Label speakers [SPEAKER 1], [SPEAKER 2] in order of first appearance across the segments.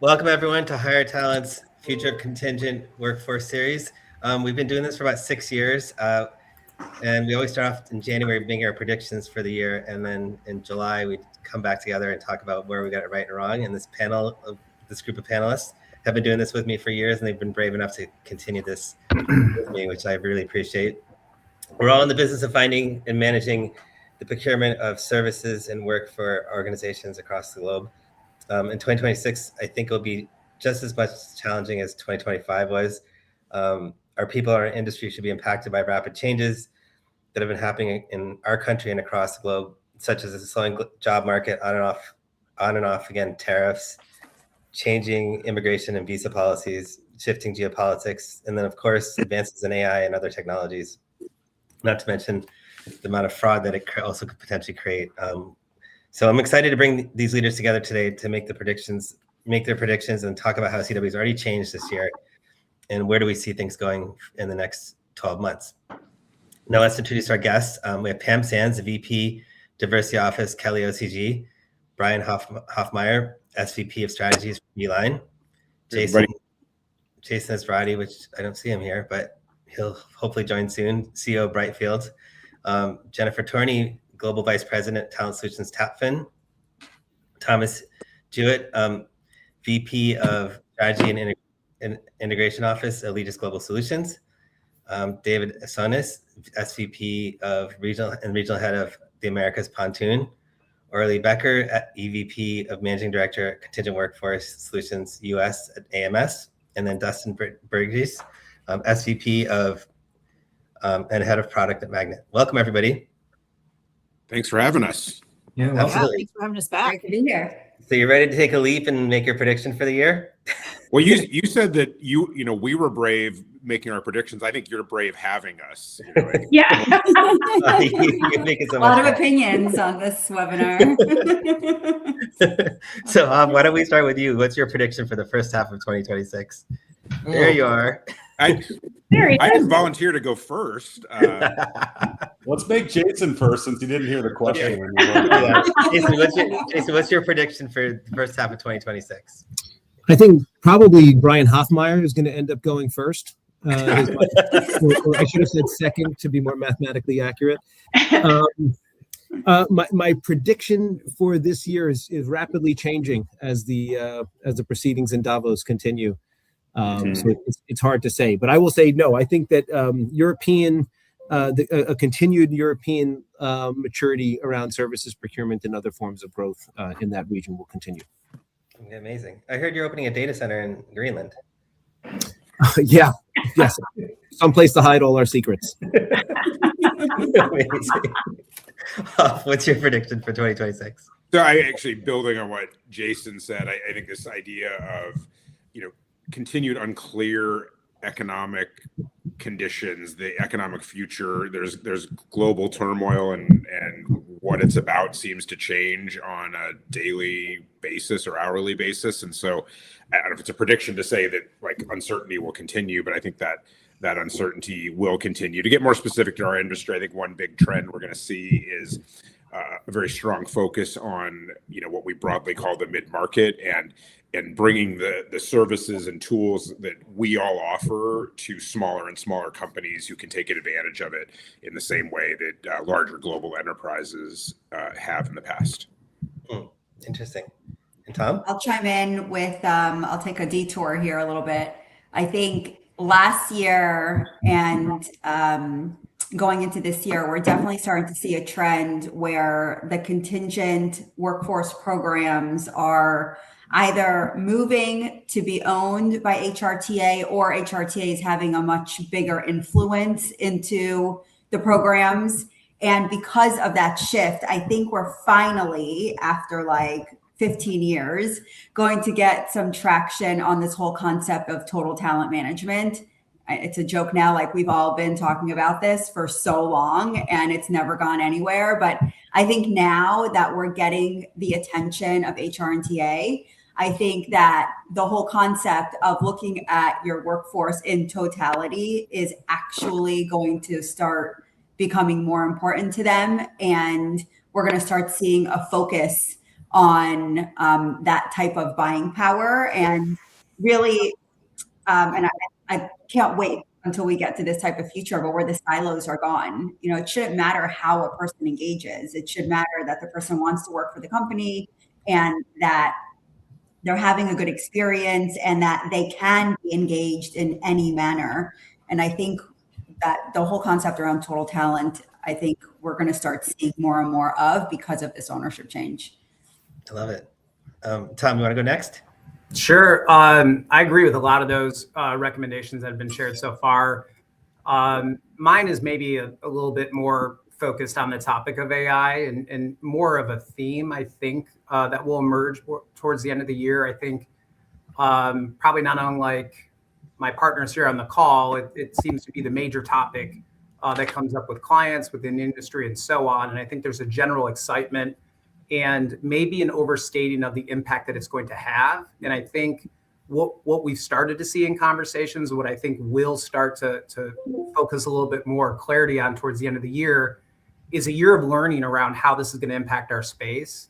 [SPEAKER 1] Welcome everyone to Higher Talent's Future Contingent Workforce Series. We've been doing this for about 6 years, and we always start off in January making our predictions for the year, and then in July we come back together and talk about where we got it right and wrong. And this group of panelists have been doing this with me for years, and they've been brave enough to continue this with me, which I really appreciate. We're all in the business of finding and managing the procurement of services and work for organizations across the globe. In 2026, I think it'll be just as much challenging as 2025 was. Our people, our industry should be impacted by rapid changes that have been happening in our country and across the globe, such as a slowing job market, on and off again, tariffs, changing immigration and visa policies, shifting geopolitics, and then of course, advances in AI and other technologies, not to mention the amount of fraud that it also could potentially create. So I'm excited to bring these leaders together today to make their predictions and talk about how CW has already changed this year and where do we see things going in the next 12 months. Now let's introduce our guests. We have Pam Sands, VP Diversity Office, Kelly OCG, Brian Hoffmeyer, SVP of Strategies for Beeline, Jason Esrati, which I don't see him here, but he'll hopefully join soon, CEO of Brightfield, Jennifer Torney, Global Vice President, Talent Solutions, Tapfin, Thomas Jewett, VP of Strategy and Integration Office, Allegis Global Solutions, David Sonis, SVP of Regional Head of the Americas Pontoon, Orly Becker, EVP of Managing Director, Contingent Workforce Solutions US at AMS, and then Dustin Burgess, SVP of and Head of Product at Magnet. Welcome, everybody.
[SPEAKER 2] Thanks for having us.
[SPEAKER 1] Yeah, absolutely.
[SPEAKER 3] Thanks for having us back.
[SPEAKER 4] Great to be here.
[SPEAKER 1] So you're ready to take a leap and make your prediction for the year?
[SPEAKER 2] Well, you said that we were brave making our predictions. I think you're brave having us.
[SPEAKER 4] Yeah.
[SPEAKER 1] You make it so
[SPEAKER 4] A lot
[SPEAKER 1] much
[SPEAKER 4] of opinions on this webinar.
[SPEAKER 1] So why don't we start with you? What's your prediction for the first half of 2026? There you are.
[SPEAKER 2] I didn't volunteer to go first.
[SPEAKER 5] Let's make Jason first, since he didn't hear the question.
[SPEAKER 1] Jason, what's your prediction for the first half of 2026?
[SPEAKER 6] I think probably Brian Hoffmeyer is going to end up going first. Or I should have said second to be more mathematically accurate. My prediction for this year is rapidly changing as the proceedings in Davos continue. So it's hard to say, but I will say no. I think that a continued European maturity around services procurement and other forms of growth in that region will continue.
[SPEAKER 1] Amazing. I heard you're opening a data center in Greenland.
[SPEAKER 6] Yes. Someplace to hide all our secrets.
[SPEAKER 1] Amazing. What's your prediction for 2026?
[SPEAKER 2] So I actually, building on what Jason said, I think this idea of, continued unclear economic conditions, the economic future, there's global turmoil and what it's about seems to change on a daily basis or hourly basis. And so I don't know if it's a prediction to say that like uncertainty will continue, but I think that uncertainty will continue. To get more specific to our industry, I think one big trend we're going to see is a very strong focus on, what we broadly call the mid-market and bringing the services and tools that we all offer to smaller and smaller companies who can take advantage of it in the same way that larger global enterprises have in the past.
[SPEAKER 1] Interesting. And Tom?
[SPEAKER 4] I'll chime in with, I'll take a detour here a little bit. I think last year and going into this year, we're definitely starting to see a trend where the contingent workforce programs are either moving to be owned by HRTA or HRTA is having a much bigger influence into the programs. And because of that shift, I think we're finally, after like 15 years, going to get some traction on this whole concept of total talent management. It's a joke now, like we've all been talking about this for so long and it's never gone anywhere. But I think now that we're getting the attention of HR and TA, I think that the whole concept of looking at your workforce in totality is actually going to start becoming more important to them. And we're going to start seeing a focus on that type of buying power. And really, and I can't wait until we get to this type of future, but where the silos are gone. You know, it shouldn't matter how a person engages. It should matter that the person wants to work for the company and that they're having a good experience and that they can be engaged in any manner. And I think that the whole concept around total talent, I think we're going to start seeing more and more of because of this ownership change.
[SPEAKER 1] I love it. Tom, you want to go next?
[SPEAKER 3] Sure. I agree with a lot of those recommendations that have been shared so far. Mine is maybe a little bit more focused on the topic of AI and more of a theme, I think, that will emerge towards the end of the year. I think probably not unlike my partners here on the call, it seems to be the major topic that comes up with clients within the industry and so on. And I think there's a general excitement and maybe an overstating of the impact that it's going to have. And I think what we've started to see in conversations, what I think will start to focus a little bit more clarity on towards the end of the year, is a year of learning around how this is going to impact our space.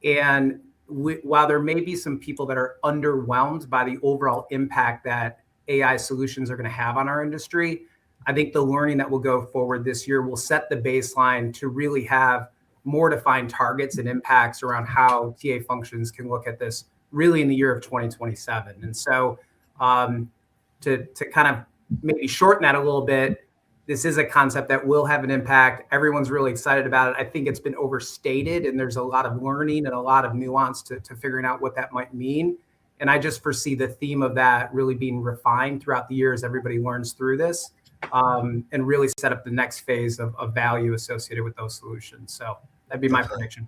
[SPEAKER 3] And while there may be some people that are underwhelmed by the overall impact that AI solutions are going to have on our industry, I think the learning that will go forward this year will set the baseline to really have more defined targets and impacts around how TA functions can look at this really in the year of 2027. And so to kind of maybe shorten that a little bit, this is a concept that will have an impact. Everyone's really excited about it. I think it's been overstated and there's a lot of learning and a lot of nuance to figuring out what that might mean. And I just foresee the theme of that really being refined throughout the year as everybody learns through this and really set up the next phase of value associated with those solutions. So that'd be my prediction.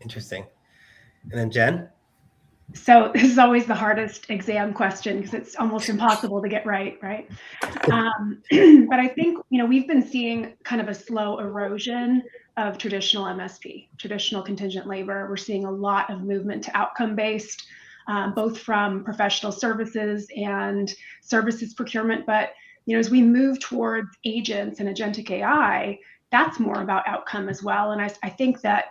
[SPEAKER 1] Interesting. And then Jen?
[SPEAKER 7] So this is always the hardest exam question because it's almost impossible to get right? But I think, we've been seeing kind of a slow erosion of traditional MSP, traditional contingent labor. We're seeing a lot of movement to outcome-based, both from professional services and services procurement. But, as we move towards agents and agentic AI, that's more about outcome as well. And I think that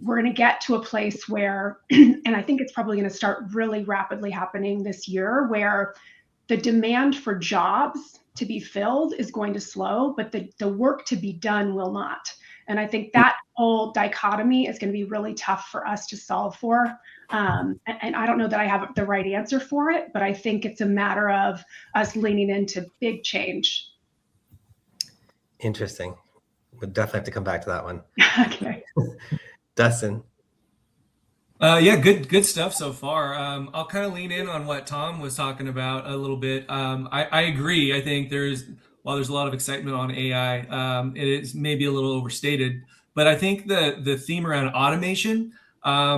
[SPEAKER 7] we're going to get to a place where, and I think it's probably going to start really rapidly happening this year, where the demand for jobs to be filled is going to slow, but the work to be done will not. And I think that whole dichotomy is going to be really tough for us to solve for. And I don't know that I have the right answer for it, but I think it's a matter of us leaning into big change.
[SPEAKER 1] Interesting. We'll definitely have to come back to that one.
[SPEAKER 7] Okay.
[SPEAKER 1] Dustin?
[SPEAKER 8] Yeah, good stuff so far. I'll kind of lean in on what Tom was talking about a little bit. I agree. I think while there's a lot of excitement on AI, it is maybe a little overstated. But I think the theme around automation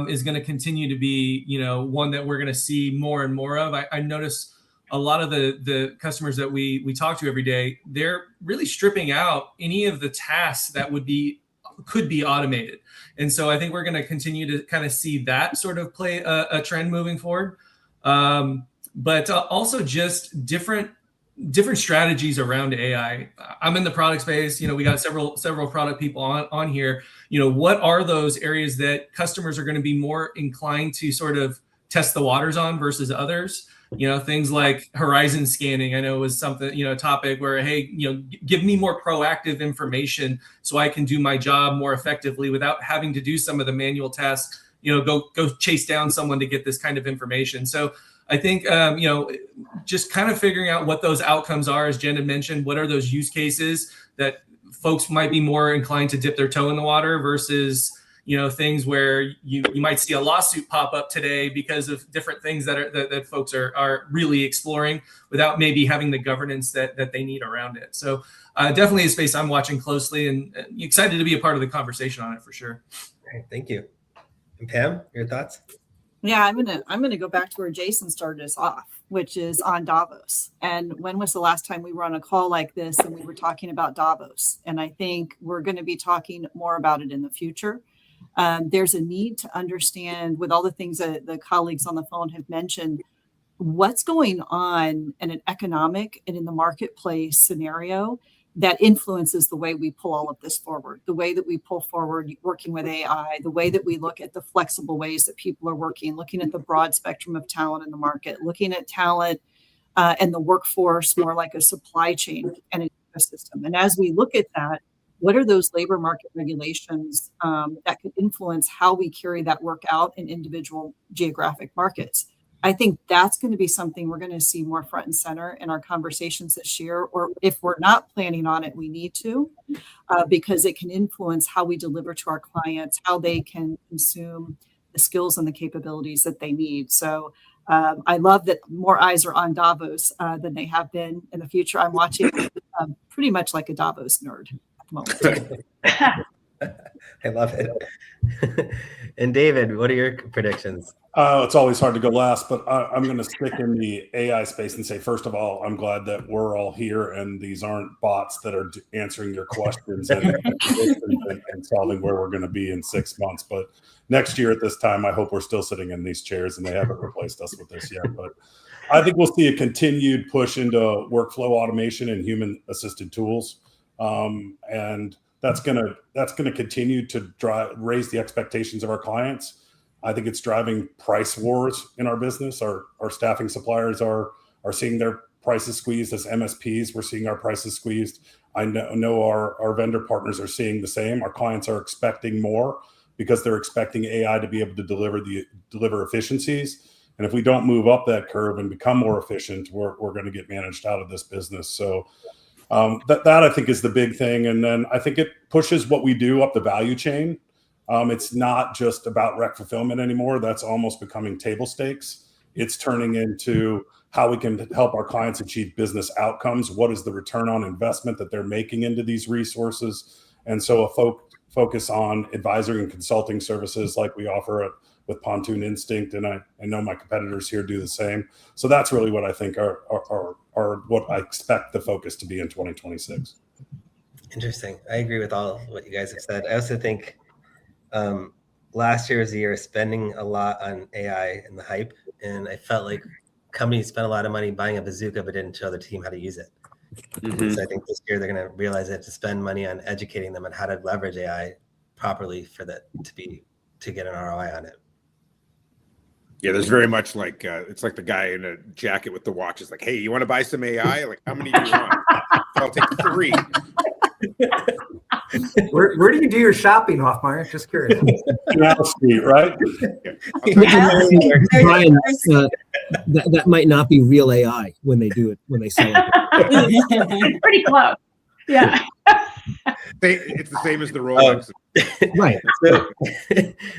[SPEAKER 8] is going to continue to be, one that we're going to see more and more of. I notice a lot of the customers that we talk to every day, they're really stripping out any of the tasks that could be automated. And so I think we're going to continue to kind of see that sort of play a trend moving forward. But also just different strategies around AI. I'm in the product space. We got several product people on here. What are those areas that customers are going to be more inclined to sort of test the waters on versus others? Things like horizon scanning, I know was something, a topic where, hey, give me more proactive information so I can do my job more effectively without having to do some of the manual tasks, go chase down someone to get this kind of information. So I think, just kind of figuring out what those outcomes are, as Jen had mentioned, what are those use cases that folks might be more inclined to dip their toe in the water versus, things where you might see a lawsuit pop up today because of different things that folks are really exploring without maybe having the governance that they need around it. So definitely a space I'm watching closely and excited to be a part of the conversation on it for sure.
[SPEAKER 1] Great, thank you. And Pam, your thoughts?
[SPEAKER 9] Yeah, I'm gonna go back to where Jason started us off, which is on Davos. And when was the last time we were on a call like this and we were talking about Davos? And I think we're going to be talking more about it in the future. There's a need to understand, with all the things that the colleagues on the phone have mentioned, what's going on in an economic and in the marketplace scenario that influences the way we pull all of this forward, the way that we pull forward working with AI, the way that we look at the flexible ways that people are working, looking at the broad spectrum of talent in the market, looking at talent and the workforce more like a supply chain and an ecosystem. And as we look at that, what are those labor market regulations that could influence how we carry that work out in individual geographic markets? I think that's going to be something we're going to see more front and center in our conversations this year, or if we're not planning on it, we need to, because it can influence how we deliver to our clients, how they can consume the skills and the capabilities that they need. So I love that more eyes are on Davos than they have been in the future. I'm watching pretty much like a Davos nerd at the moment.
[SPEAKER 1] I love it. And David, what are your predictions?
[SPEAKER 5] It's always hard to go last, but I'm going to stick in the AI space and say, first of all, I'm glad that we're all here and these aren't bots that are answering your questions and solving where we're going to be in 6 months. But next year at this time, I hope we're still sitting in these chairs and they haven't replaced us with this yet. But I think we'll see a continued push into workflow automation and human assisted tools. And that's going to continue to raise the expectations of our clients. I think it's driving price wars in our business. Our staffing suppliers are seeing their prices squeezed. As MSPs, we're seeing our prices squeezed. I know our vendor partners are seeing the same. Our clients are expecting more because they're expecting AI to be able to deliver efficiencies. And if we don't move up that curve and become more efficient, we're going to get managed out of this business. So that I think is the big thing. And then I think it pushes what we do up the value chain. It's not just about rec fulfillment anymore. That's almost becoming table stakes. It's turning into how we can help our clients achieve business outcomes. What is the return on investment that they're making into these resources? And so a focus on advisory and consulting services like we offer with Pontoon Instinct. And I know my competitors here do the same. So that's really what I think are what I expect the focus to be in 2026.
[SPEAKER 1] Interesting. I agree with all of what you guys have said. I also think last year was a year of spending a lot on AI and the hype, and I felt like companies spent a lot of money buying a bazooka but didn't show their team how to use it. Mm-hmm. So I think this year they're going to realize they have to spend money on educating them on how to leverage AI properly for that to get an ROI on it.
[SPEAKER 2] Yeah, there's very much like it's like the guy in a jacket with the watch is like, hey, you want to buy some AI? Like, how many do you want? I'll take 3.
[SPEAKER 3] Where do you do your shopping, Hoffmeyer? Just curious.
[SPEAKER 5] Street, right?
[SPEAKER 6] Brian, that might not be real AI when they do it, when they sell it.
[SPEAKER 7] Pretty close. Yeah.
[SPEAKER 2] It's the same as the Rolex.
[SPEAKER 6] Right.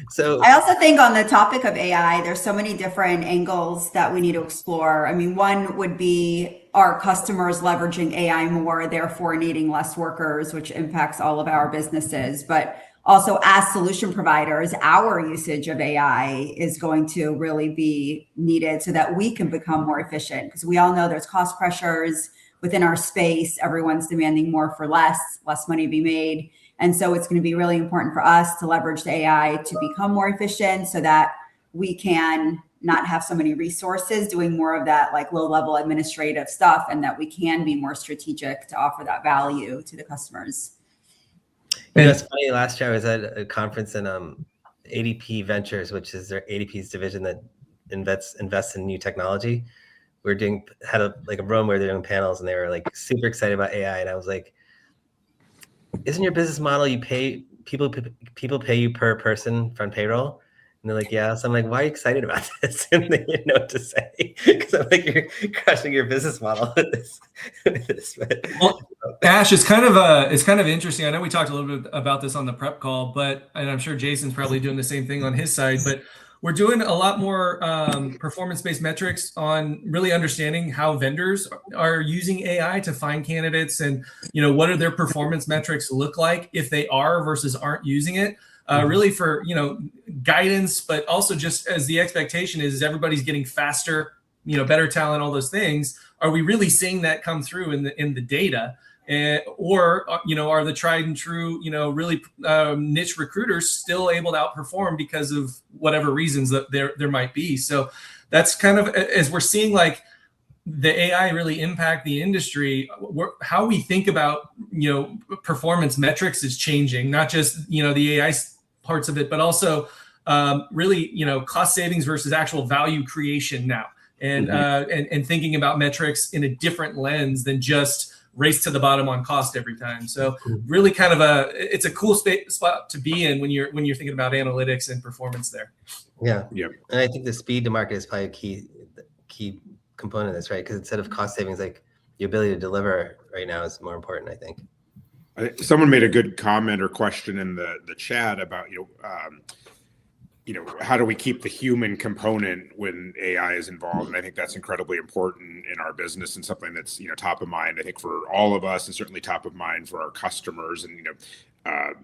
[SPEAKER 1] So
[SPEAKER 4] I also think on the topic of AI, there's so many different angles that we need to explore. I mean, one would be our customers leveraging AI more, therefore needing less workers, which impacts all of our businesses. But also as solution providers, our usage of AI is going to really be needed so that we can become more efficient, because we all know there's cost pressures within our space. Everyone's demanding more for less money to be made. And so it's going to be really important for us to leverage the AI to become more efficient so that we can not have so many resources doing more of that like low level administrative stuff, and that we can be more strategic to offer that value to the customers.
[SPEAKER 1] It's funny, last year I was at a conference in ADP Ventures, which is their ADP's division that invests in new technology. Had a room where they're doing panels, and they were like super excited about AI. And I was like, isn't your business model you pay people pay you per person from payroll? And they're like, yeah. So I'm like, why are you excited about this? And they didn't know what to say, because I'm like, you're crushing your business model with this.
[SPEAKER 8] Well, Ash, it's kind of interesting. I know we talked a little bit about this on the prep call, and I'm sure Jason's probably doing the same thing on his side, but we're doing a lot more performance-based metrics on really understanding how vendors are using AI to find candidates, and what do their performance metrics look like if they are versus aren't using it. Really for guidance, but also just as the expectation is everybody's getting faster, better talent, all those things. Are we really seeing that come through in the data? Or are the tried and true, really niche recruiters still able to outperform because of whatever reasons that there might be? So that's kind of, as we're seeing, like the AI really impact the industry, how we think about, performance metrics is changing, not just, the AI parts of it, but also really, cost savings versus actual value creation now. And, and thinking about metrics in a different lens than just race to the bottom on cost every time. So really kind of it's a cool spot to be in when you're thinking about analytics and performance there.
[SPEAKER 1] Yeah.
[SPEAKER 2] Yeah.
[SPEAKER 1] And I think the speed to market is probably a key component of this, right? Because instead of cost savings, like the ability to deliver right now is more important, I think.
[SPEAKER 2] Someone made a good comment or question in the chat about, how do we keep the human component when AI is involved? And I think that's incredibly important in our business and something that's, top of mind, I think, for all of us, and certainly top of mind for our customers. And,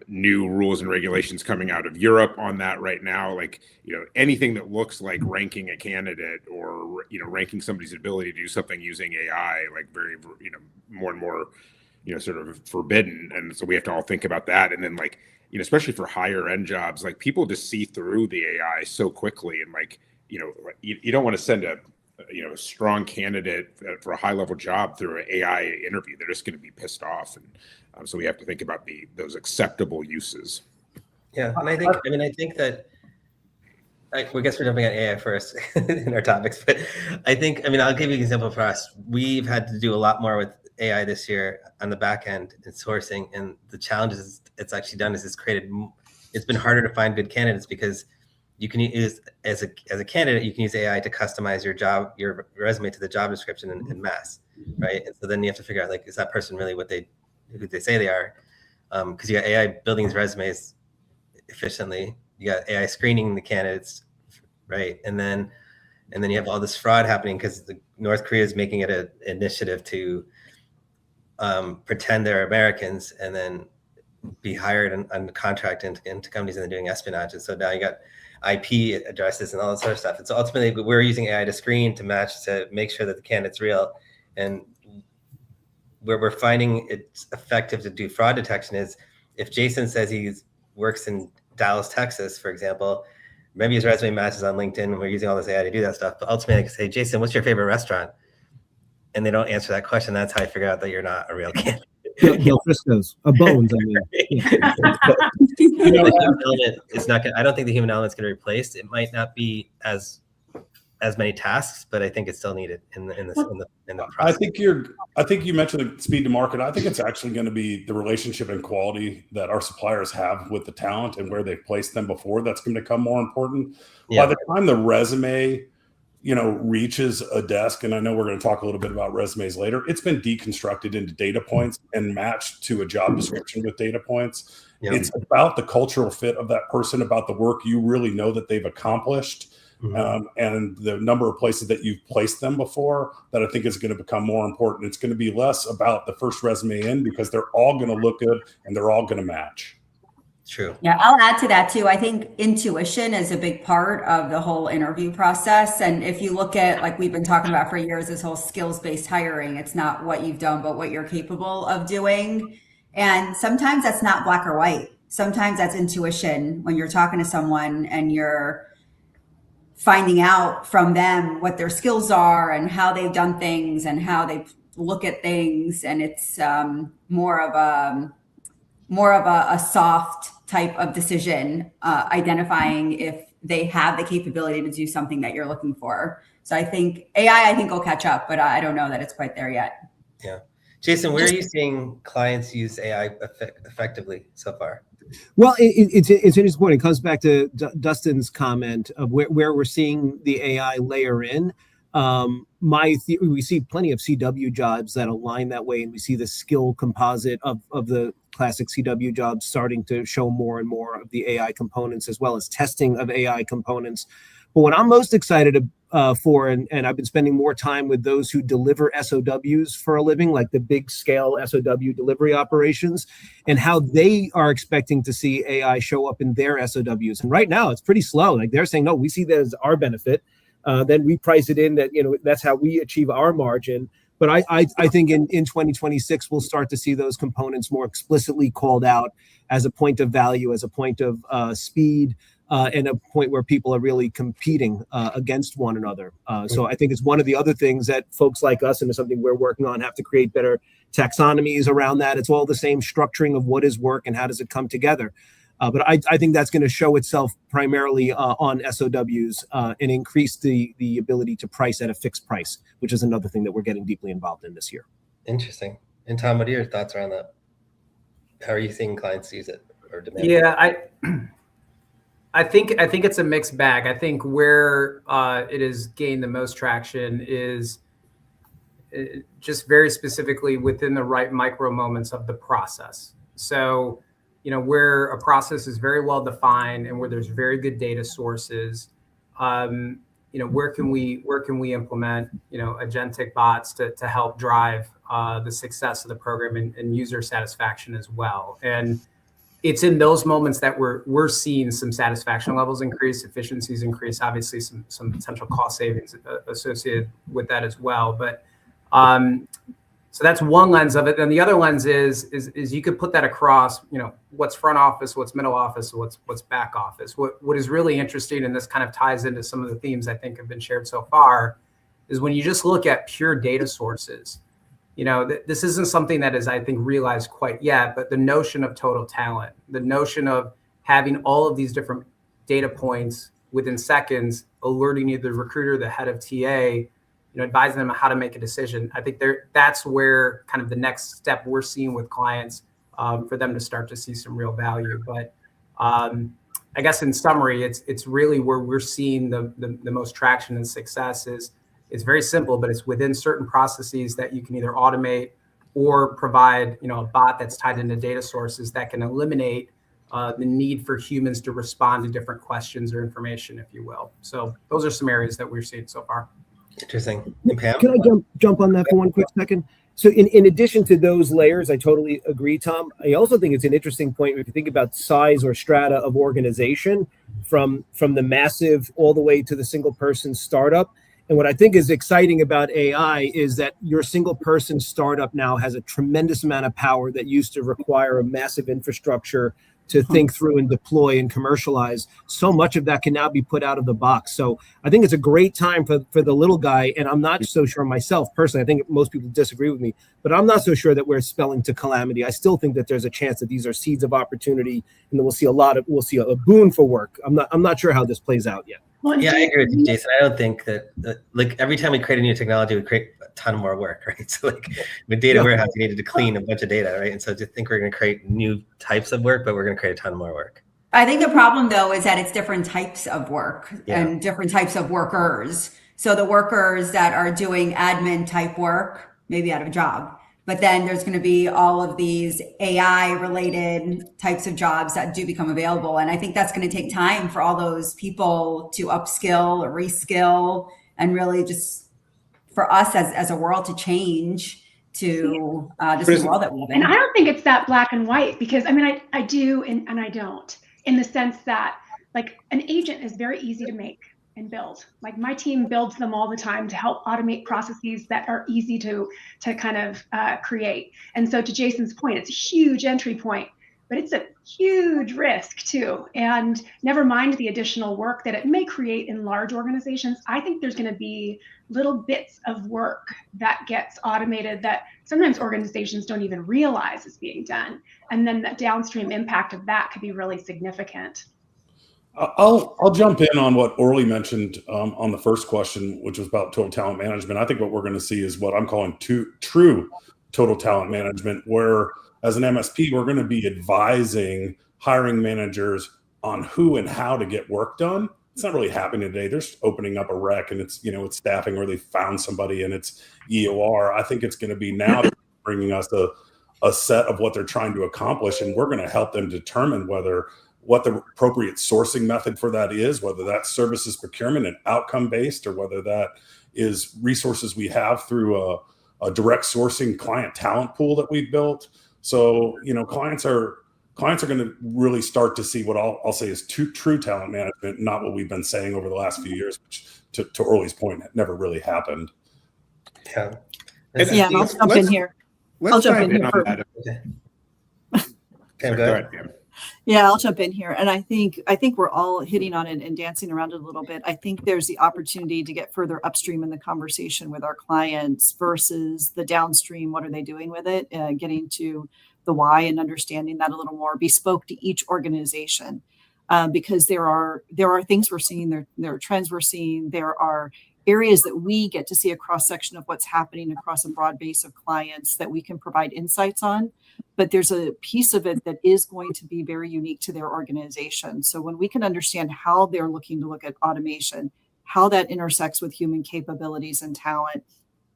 [SPEAKER 2] new rules and regulations coming out of Europe on that right now, like, anything that looks like ranking a candidate or, ranking somebody's ability to do something using AI, like very, more and more, sort of forbidden. And so we have to all think about that. And then, like, especially for higher end jobs, like, people just see through the AI so quickly. And like, you don't want to send a strong candidate for a high level job through an AI interview. They're just going to be pissed off. And so we have to think about those acceptable uses.
[SPEAKER 1] Yeah. And I think that, I guess we're jumping on AI first in our topics, but I'll give you an example for us. We've had to do a lot more with AI this year on the back end in sourcing, and the challenges it's actually done is it's been harder to find good candidates, because you can use as a candidate, you can use AI to customize your resume to the job description in mass, right? And so then you have to figure out, like, is that person really who they say they are? Because you got AI building these resumes efficiently, you got AI screening the candidates, right? And then you have all this fraud happening because North Korea is making it an initiative to pretend they're Americans and then be hired on contract into companies, and they're doing espionage. And so now you got IP addresses and all that sort of stuff. And so ultimately, we're using AI to screen, to match, to make sure that the candidate's real. And where we're finding it's effective to do fraud detection is if Jason says he works in Dallas, Texas, for example, maybe his resume matches on LinkedIn, and we're using all this AI to do that stuff. But ultimately, I can say, Jason, what's your favorite restaurant? And they don't answer that question. That's how I figure out that you're not a real candidate.
[SPEAKER 6] Del Frisco's, Bones, I mean.
[SPEAKER 1] It's not gonna, I don't think the human element's going to replace. It might not be as many tasks, but I think it's still needed in the process.
[SPEAKER 5] I think you mentioned the speed to market. I think it's actually going to be the relationship and quality that our suppliers have with the talent and where they've placed them before. That's going to become more important. Yeah. By the time the resume, reaches a desk, and I know we're going to talk a little bit about resumes later, it's been deconstructed into data points and matched to a job description with data points. Yeah. It's about the cultural fit of that person, about the work you really know that they've accomplished, and the number of places that you've placed them before, that I think is going to become more important. It's going to be less about the first resume in, because they're all going to look good and they're all going to match.
[SPEAKER 1] True.
[SPEAKER 4] Yeah, I'll add to that too. I think intuition is a big part of the whole interview process. And if you look at, like we've been talking about for years, this whole skills-based hiring, it's not what you've done, but what you're capable of doing. And sometimes that's not black or white. Sometimes that's intuition when you're talking to someone and you're finding out from them what their skills are and how they've done things and how they look at things. And it's more of a soft type of decision, identifying if they have the capability to do something that you're looking for. So I think AI, will catch up, but I don't know that it's quite there yet.
[SPEAKER 1] Yeah. Jason, where are you seeing clients use AI effectively so far?
[SPEAKER 6] Well, it's an interesting point. It comes back to Dustin's comment of where we're seeing the AI layer in. We see plenty of CW jobs that align that way, and we see the skill composite of the classic CW jobs starting to show more and more of the AI components, as well as testing of AI components. But what I'm most excited for, and I've been spending more time with those who deliver SOWs for a living, like the big scale SOW delivery operations, and how they are expecting to see AI show up in their SOWs. And right now it's pretty slow. Like they're saying, no, we see that as our benefit. Then we price it in that, that's how we achieve our margin. But I think in 2026, we'll start to see those components more explicitly called out as a point of value, as a point of speed, and a point where people are really competing against one another. So I think it's one of the other things that folks like us, and it's something we're working on, have to create better taxonomies around that. It's all the same structuring of what is work and how does it come together. But I think that's going to show itself primarily on SOWs and increase the ability to price at a fixed price, which is another thing that we're getting deeply involved in this year.
[SPEAKER 1] Interesting. And Tom, what are your thoughts around that? How are you seeing clients use it or demand?
[SPEAKER 3] Yeah, I think it's a mixed bag. I think where it has gained the most traction is just very specifically within the right micro moments of the process. So, where a process is very well defined and where there's very good data sources, where can we implement, agentic bots to help drive the success of the program and user satisfaction as well. And it's in those moments that we're seeing some satisfaction levels increase, efficiencies increase, obviously some potential cost savings associated with that as well. But so that's one lens of it. And the other lens is you could put that across, what's front office, what's middle office, what's back office. What is really interesting, and this kind of ties into some of the themes I think have been shared so far, is when you just look at pure data sources. This isn't something that is, I think, realized quite yet, but the notion of total talent, the notion of having all of these different data points within seconds, alerting either the recruiter, the head of TA, advising them on how to make a decision. I think that's where kind of the next step we're seeing with clients for them to start to see some real value. But I guess in summary, it's really where we're seeing the most traction and success is. It's very simple, but it's within certain processes that you can either automate or provide, a bot that's tied into data sources that can eliminate the need for humans to respond to different questions or information, if you will. So those are some areas that we're seeing so far.
[SPEAKER 1] Interesting. And Pam?
[SPEAKER 6] Can I jump on that for one quick second? So in addition to those layers, I totally agree, Tom. I also think it's an interesting point if you think about size or strata of organization from the massive all the way to the single person startup. And what I think is exciting about AI is that your single person startup now has a tremendous amount of power that used to require a massive infrastructure to think through and deploy and commercialize. So much of that can now be put out of the box. So I think it's a great time for the little guy. And I'm not so sure myself personally, I think most people disagree with me, but I'm not so sure that we're spelling to calamity. I still think that there's a chance that these are seeds of opportunity and that we'll see a boon for work. I'm not sure how this plays out yet.
[SPEAKER 1] Yeah, I agree with you, Jason. I don't think that like every time we create a new technology, we create a ton more work, right? So like with data warehouse, we needed to clean a bunch of data, right? And so to think we're going to create new types of work, but we're going to create a ton more work.
[SPEAKER 4] I think the problem though is that it's different types of work and different types of workers. So the workers that are doing admin type work may be out of a job. But then there's going to be all of these AI related types of jobs that do become available. And I think that's going to take time for all those people to upskill or reskill and really just for us as a world to change to this new world that we live in.
[SPEAKER 7] And I don't think it's that black and white because I do and I don't, in the sense that like an agent is very easy to make and build. Like my team builds them all the time to help automate processes that are easy to kind of create. And so to Jason's point, it's a huge entry point, but it's a huge risk too. And never mind the additional work that it may create in large organizations. I think there's going to be little bits of work that gets automated that sometimes organizations don't even realize is being done. And then the downstream impact of that could be really significant.
[SPEAKER 5] I'll jump in on what Orly mentioned on the first question, which was about total talent management. I think what we're going to see is what I'm calling true total talent management, where as an MSP, we're going to be advising hiring managers on who and how to get work done. It's not really happening today. They're just opening up a rec and it's staffing where they found somebody and it's EOR. I think it's going to be now bringing us a set of what they're trying to accomplish, and we're going to help them determine what the appropriate sourcing method for that is, whether that's services procurement and outcome based, or whether that is resources we have through a direct sourcing client talent pool that we've built. So, clients are going to really start to see what I'll say is true talent management, not what we've been saying over the last few years, which to Orly's point, never really happened.
[SPEAKER 1] Yeah.
[SPEAKER 9] Yeah, I'll jump in here.
[SPEAKER 2] Let's
[SPEAKER 9] I'll jump
[SPEAKER 2] dive
[SPEAKER 9] in here
[SPEAKER 2] on
[SPEAKER 9] for-
[SPEAKER 2] that.
[SPEAKER 1] Okay, go ahead.
[SPEAKER 2] Pam.
[SPEAKER 9] Yeah, I'll jump in here. And I think we're all hitting on it and dancing around it a little bit. I think there's the opportunity to get further upstream in the conversation with our clients versus the downstream. What are they doing with it? Getting to the why and understanding that a little more bespoke to each organization. Because there are things we're seeing, there are trends we're seeing, there are areas that we get to see a cross section of what's happening across a broad base of clients that we can provide insights on. But there's a piece of it that is going to be very unique to their organization. So when we can understand how they're looking to look at automation, how that intersects with human capabilities and talent,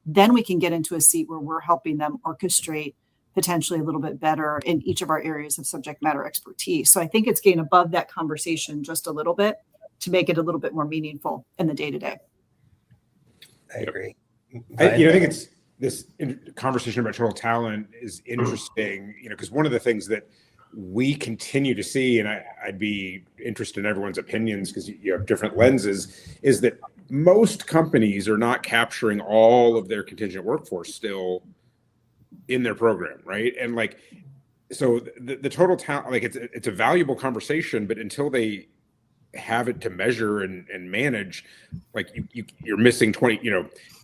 [SPEAKER 9] then we can get into a seat where we're helping them orchestrate potentially a little bit better in each of our areas of subject matter expertise. So I think it's getting above that conversation just a little bit to make it a little bit more meaningful in the day-to-day.
[SPEAKER 1] I agree.
[SPEAKER 2] I think it's this conversation about total talent is interesting, because one of the things that we continue to see, and I'd be interested in everyone's opinions because you have different lenses, is that most companies are not capturing all of their contingent workforce still in their program, right? And so the total talent, it's a valuable conversation, but until they have it to measure and manage, you're missing 20,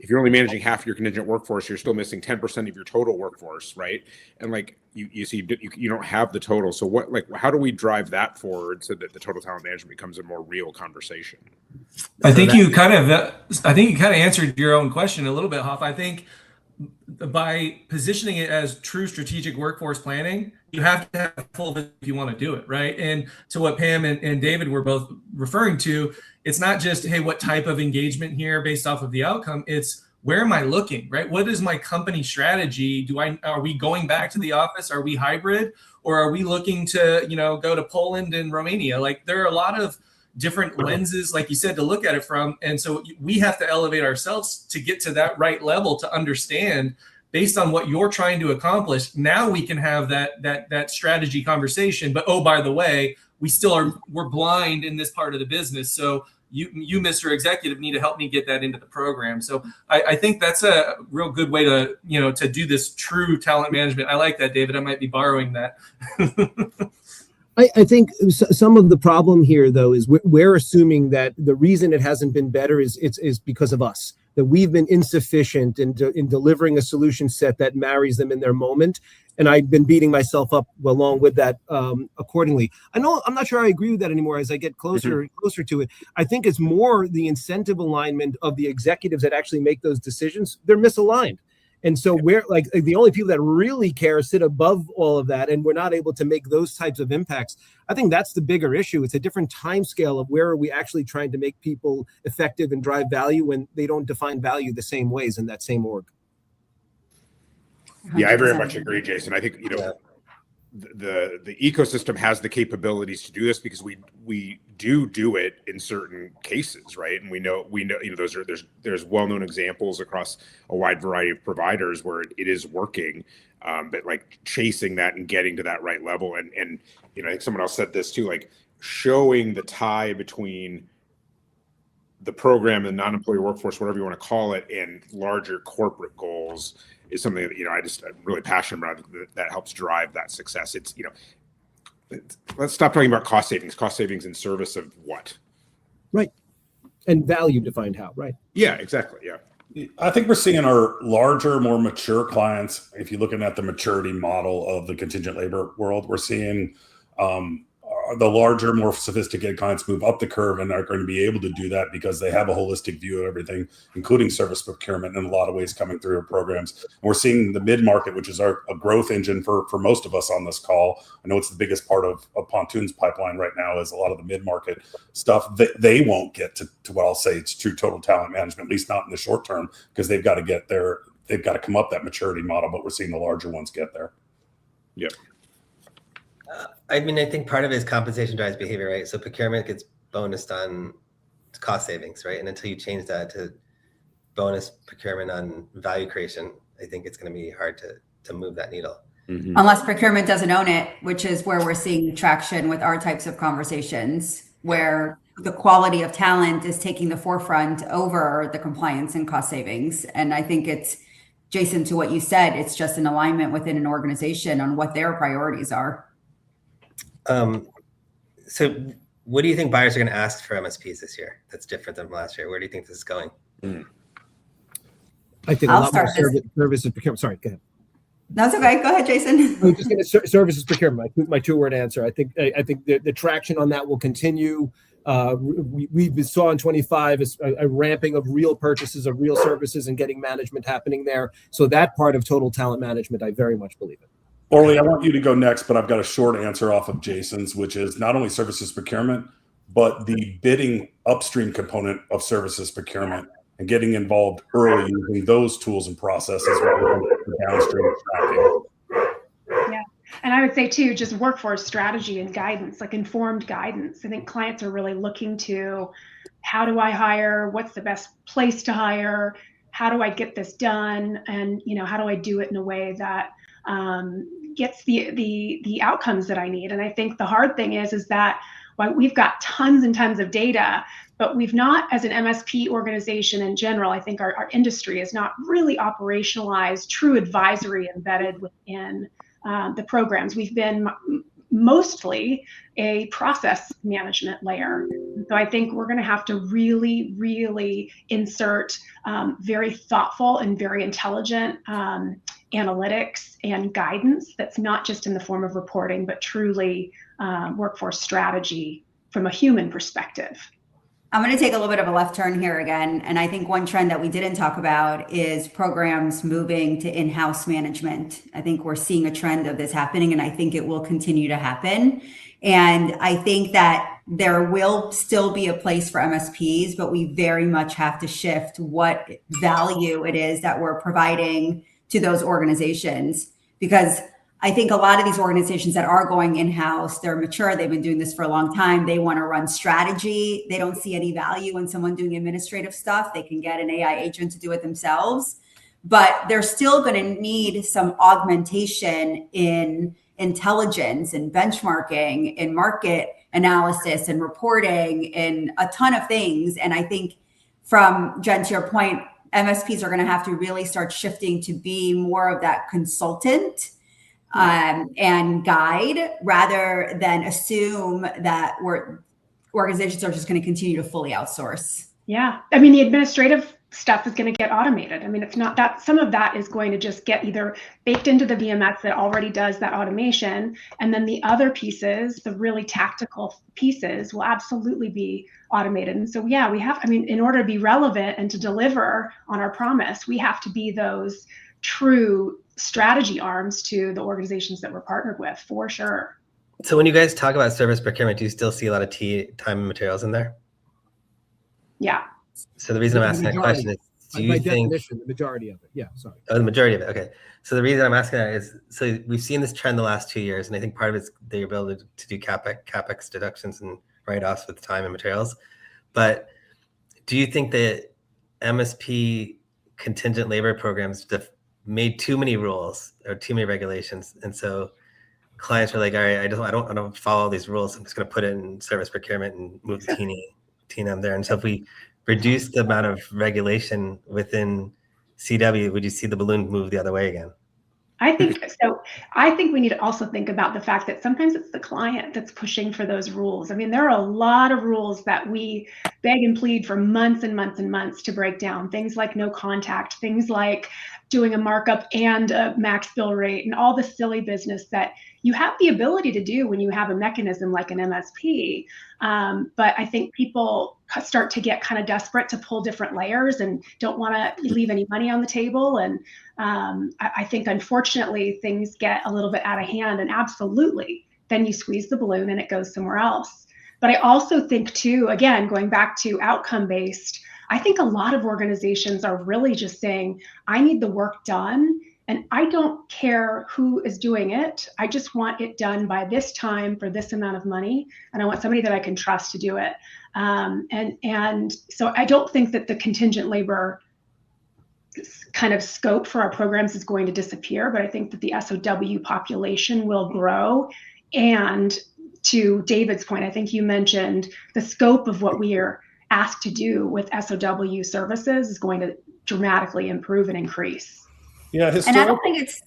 [SPEAKER 2] if you're only managing half your contingent workforce, you're still missing 10% of your total workforce, right? And you see you don't have the total. So how do we drive that forward so that the total talent management becomes a more real conversation?
[SPEAKER 8] I think you kind of answered your own question a little bit, Hoff. I think by positioning it as true strategic workforce planning, you have to have full vision if you want to do it, right? And to what Pam and David were both referring to, it's not just, hey, what type of engagement here based off of the outcome, it's where am I looking, right? What is my company strategy? Are we going back to the office? Are we hybrid? Or are we looking to, go to Poland and Romania? There are a lot of different lenses, like you said, to look at it from. And so we have to elevate ourselves to get to that right level to understand based on what you're trying to accomplish. Now we can have that strategy conversation. But, oh, by the way, we're blind in this part of the business. So you, Mr. Executive, need to help me get that into the program. So I think that's a real good way to, to do this true talent management. I like that, David. I might be borrowing that.
[SPEAKER 6] I think some of the problem here, though, is we're assuming that the reason it hasn't been better is because of us, that we've been insufficient in delivering a solution set that marries them in their moment. And I've been beating myself up along with that accordingly. I'm not sure I agree with that anymore as I get closer to it. I think it's more the incentive alignment of the executives that actually make those decisions. They're misaligned. And so we're the only people that really care sit above all of that, and we're not able to make those types of impacts. I think that's the bigger issue. It's a different time scale of where are we actually trying to make people effective and drive value when they don't define value the same ways in that same org.
[SPEAKER 2] Yeah, I very much agree, Jason. I think the ecosystem has the capabilities to do this because we do it in certain cases, right? And we know there's well-known examples across a wide variety of providers where it is working, but chasing that and getting to that right level, and I think someone else said this too, showing the tie between the program and non-employee workforce, whatever you want to call it, and larger corporate goals is something that I'm really passionate about. That helps drive that success. It's let's stop talking about cost savings in service of what,
[SPEAKER 6] right? And value defined how, right?
[SPEAKER 2] Yeah, exactly. Yeah,
[SPEAKER 5] I think we're seeing our larger, more mature clients. If you're looking at the maturity model of the contingent labor world, we're seeing the larger, more sophisticated clients move up the curve and are going to be able to do that because they have a holistic view of everything, including service procurement in a lot of ways coming through our programs. And we're seeing the mid-market, which is a growth engine for most of us on this call. I know it's the biggest part of Pontoon's pipeline right now is a lot of the mid-market stuff that they won't get to what I'll say it's true total talent management, at least not in the short term, because they've got to come up that maturity model, but we're seeing the larger ones get there.
[SPEAKER 2] Yep.
[SPEAKER 1] I think part of it is compensation drives behavior, right? So procurement gets bonused on cost savings, right? And until you change that to bonus procurement on value creation, I think it's going to be hard to move that needle.
[SPEAKER 4] Mm-hmm. Unless procurement doesn't own it, which is where we're seeing traction with our types of conversations, where the quality of talent is taking the forefront over the compliance and cost savings. And I think it's, Jason, to what you said, it's just an alignment within an organization on what their priorities are.
[SPEAKER 1] So what do you think buyers are going to ask for MSPs this year that's different than last year? Where do you think this is going?
[SPEAKER 6] I think
[SPEAKER 4] I'll
[SPEAKER 6] a lot more
[SPEAKER 4] start this.
[SPEAKER 6] services procurement. Sorry, go ahead.
[SPEAKER 4] That's okay. Go ahead, Jason.
[SPEAKER 6] I was just going to services procurement. My two-word answer. I think the traction on that will continue. We saw in 25 a ramping of real purchases of real services and getting management happening there. So that part of total talent management, I very much believe in.
[SPEAKER 5] Orly, I want you to go next, but I've got a short answer off of Jason's, which is not only services procurement, but the bidding upstream component of services procurement and getting involved early using those tools and processes rather than the downstream tracking.
[SPEAKER 7] Yeah. And I would say too, just workforce strategy and guidance, like informed guidance. I think clients are really looking to, how do I hire? What's the best place to hire? How do I get this done? And, how do I do it in a way that gets the outcomes that I need? And I think the hard thing is that we've got tons and tons of data, but we've not, as an MSP organization in general, I think our industry is not really operationalized true advisory embedded within the programs. We've been mostly a process management layer. So I think we're going to have to really, really insert very thoughtful and very intelligent analytics and guidance that's not just in the form of reporting, but truly workforce strategy from a human perspective.
[SPEAKER 4] I'm going to take a little bit of a left turn here again. And I think one trend that we didn't talk about is programs moving to in-house management. I think we're seeing a trend of this happening, and I think it will continue to happen. And I think that there will still be a place for MSPs, but we very much have to shift what value it is that we're providing to those organizations, because I think a lot of these organizations that are going in-house, they're mature, they've been doing this for a long time. They want to run strategy. They don't see any value in someone doing administrative stuff. They can get an AI agent to do it themselves, but they're still going to need some augmentation in intelligence and benchmarking and market analysis and reporting and a ton of things. And I think, from Jen, to your point, MSPs are going to have to really start shifting to be more of that consultant and guide, rather than assume that organizations are just going to continue to fully outsource.
[SPEAKER 7] Yeah. I mean, the administrative stuff is going to get automated. I mean, it's not that, some of that is going to just get either baked into the VMS that already does that automation. And then the other pieces, the really tactical pieces, will absolutely be automated. And so, yeah, in order to be relevant and to deliver on our promise, we have to be those true strategy arms to the organizations that we're partnered with, for sure.
[SPEAKER 1] So when you guys talk about service procurement, do you still see a lot of time and materials in there?
[SPEAKER 7] Yeah.
[SPEAKER 1] So the reason I'm asking that question is, do you think
[SPEAKER 6] definition, the majority of it? Yeah, sorry.
[SPEAKER 1] Oh, the majority of it. Okay. So the reason I'm asking that is, so we've seen this trend the last 2 years, and I think part of it's their ability to do capex deductions and write-offs with time and materials. But do you think that MSP contingent labor programs made too many rules or too many regulations, and so clients are like, all right, I don't follow all these rules. I'm just going to put it in service procurement and move the TNM there. And so if we reduce the amount of regulation within CW, would you see the balloon move the other way again?
[SPEAKER 7] I think so. I think we need to also think about the fact that sometimes it's the client that's pushing for those rules. I mean, there are a lot of rules that we beg and plead for months and months and months to break down. Things like no contact, things like doing a markup and a max bill rate, and all the silly business that you have the ability to do when you have a mechanism like an MSP. But I think people start to get kind of desperate to pull different layers and don't want to leave any money on the table. And I think, unfortunately, things get a little bit out of hand, and absolutely, then you squeeze the balloon and it goes somewhere else. But I also think too, again, going back to outcome-based, I think a lot of organizations are really just saying, I need the work done, and I don't care who is doing it. I just want it done by this time for this amount of money, and I want somebody that I can trust to do it. And so I don't think that the contingent labor kind of scope for our programs is going to disappear, but I think that the SOW population will grow. And to David's point, I think you mentioned the scope of what we are asked to do with SOW services is going to dramatically improve and increase.
[SPEAKER 5] Yeah,
[SPEAKER 4] And I don't think it's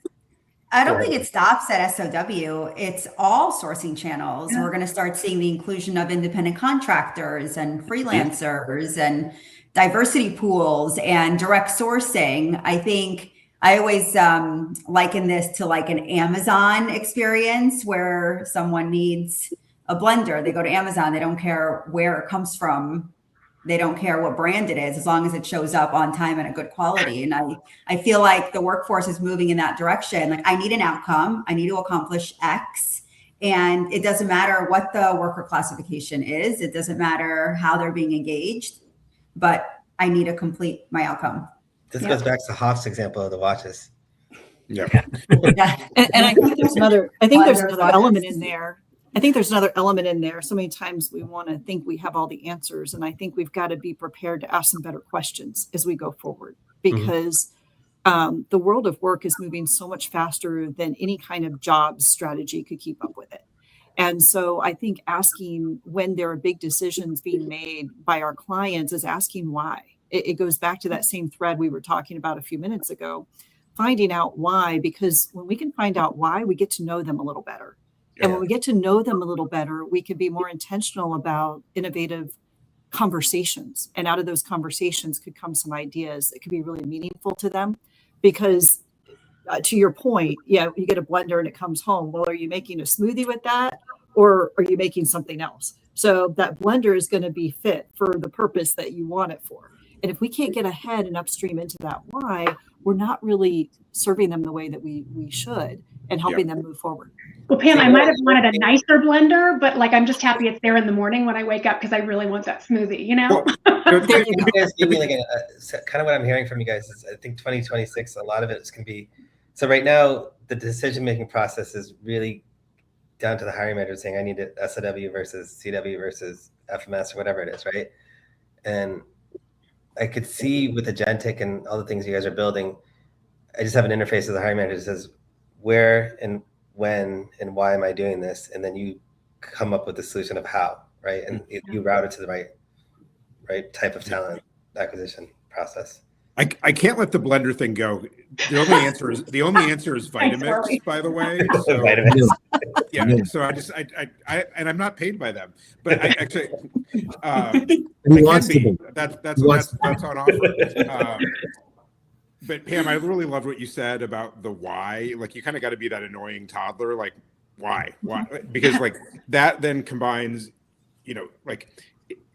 [SPEAKER 4] I don't think it stops at SOW. It's all sourcing channels.
[SPEAKER 7] Yeah.
[SPEAKER 4] We're going to start seeing the inclusion of independent contractors and freelancers and diversity pools and direct sourcing. I think I always liken this to like an Amazon experience where someone needs a blender. They go to Amazon. They don't care where it comes from. They don't care what brand it is, as long as it shows up on time and a good quality. And I feel like the workforce is moving in that direction. Like, I need an outcome. I need to accomplish X. And it doesn't matter what the worker classification is. It doesn't matter how they're being engaged, but I need to complete my outcome.
[SPEAKER 1] This goes back to Hoff's example of the watches.
[SPEAKER 2] Yeah.
[SPEAKER 4] Yeah.
[SPEAKER 9] And I think there's another element in there. I think there's another element in there. So many times we want to think we have all the answers. And I think we've got to be prepared to ask some better questions as we go forward, because the world of work is moving so much faster than any kind of job strategy could keep up with it. And so I think asking when there are big decisions being made by our clients is asking why. It goes back to that same thread we were talking about a few minutes ago, finding out why, because when we can find out why, we get to know them a little better. And when we get to know them a little better, we can be more intentional about innovative conversations. And out of those conversations could come some ideas that could be really meaningful to them. Because to your point, you get a blender and it comes home. Well, are you making a smoothie with that? Or are you making something else? So that blender is going to be fit for the purpose that you want it for. And if we can't get ahead and upstream into that why, we're not really serving them the way that we should and helping them move forward.
[SPEAKER 7] Well, Pam, I might have wanted a nicer blender, but like, I'm just happy it's there in the morning when I wake up because I really want that smoothie, you know?
[SPEAKER 1] Well, you guys give me like kind of what I'm hearing from you guys is, I think 2026, a lot of it is going to be, so right now the decision-making process is really down to the hiring manager saying, I need a SOW versus CW versus FMS or whatever it is, right? And I could see with Agentic and all the things you guys are building, I just have an interface with the hiring manager that says, where and when and why am I doing this? And then you come up with the solution of how, right? And you route it to the right type of talent acquisition process.
[SPEAKER 2] I can't let the blender thing go. The only answer is Vitamix, by the way. So,
[SPEAKER 1] Vitamix.
[SPEAKER 2] Yeah. So I and I'm not paid by them, but I actually that's on offer. But Pam, I really loved what you said about the why. Like, you kind of got to be that annoying toddler. Like, why? Because like that then combines, like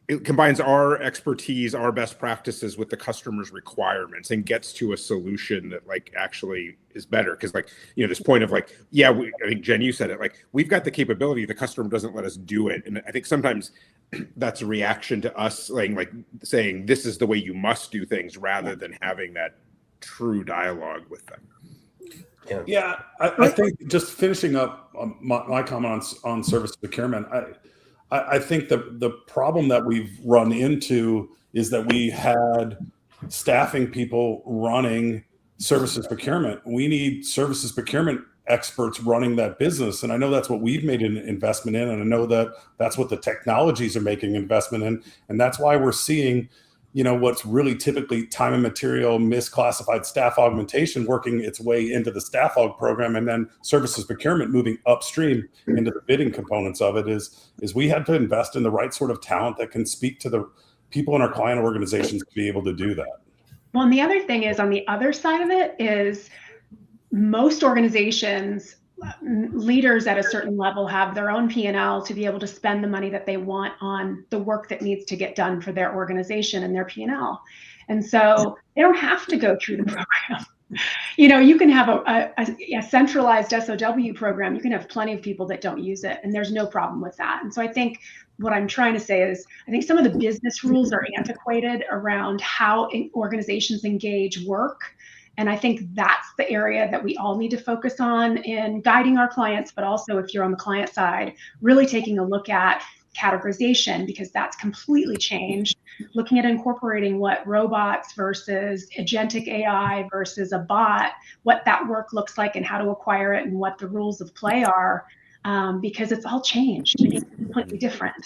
[SPEAKER 2] it combines our expertise, our best practices with the customer's requirements and gets to a solution that like actually is better. Because like, this point of like, I think Jen, you said it, like, we've got the capability, the customer doesn't let us do it. And I think sometimes that's a reaction to us saying this is the way you must do things, rather than having that true dialogue with them.
[SPEAKER 5] I think just finishing up my comments on service procurement, I think the problem that we've run into is that we had staffing people running services procurement. We need services procurement experts running that business. And I know that's what we've made an investment in. And I know that that's what the technologies are making investment in. And that's why we're seeing what's really typically time and material misclassified staff augmentation working its way into the staff aug program, and then services procurement moving upstream into the bidding components of it is we had to invest in the right sort of talent that can speak to the people in our client organizations to be able to do that.
[SPEAKER 7] Well, and the other thing is, on the other side of it is, most organizations, leaders at a certain level have their own P&L to be able to spend the money that they want on the work that needs to get done for their organization and their P&L. And so they don't have to go through the program. You can have a centralized SOW program. You can have plenty of people that don't use it, and there's no problem with that. And so I think what I'm trying to say is, I think some of the business rules are antiquated around how organizations engage work. And I think that's the area that we all need to focus on in guiding our clients, but also, if you're on the client side, really taking a look at categorization, because that's completely changed. Looking at incorporating what robots versus agentic AI versus a bot, what that work looks like and how to acquire it and what the rules of play are, because it's all changed. It's completely different.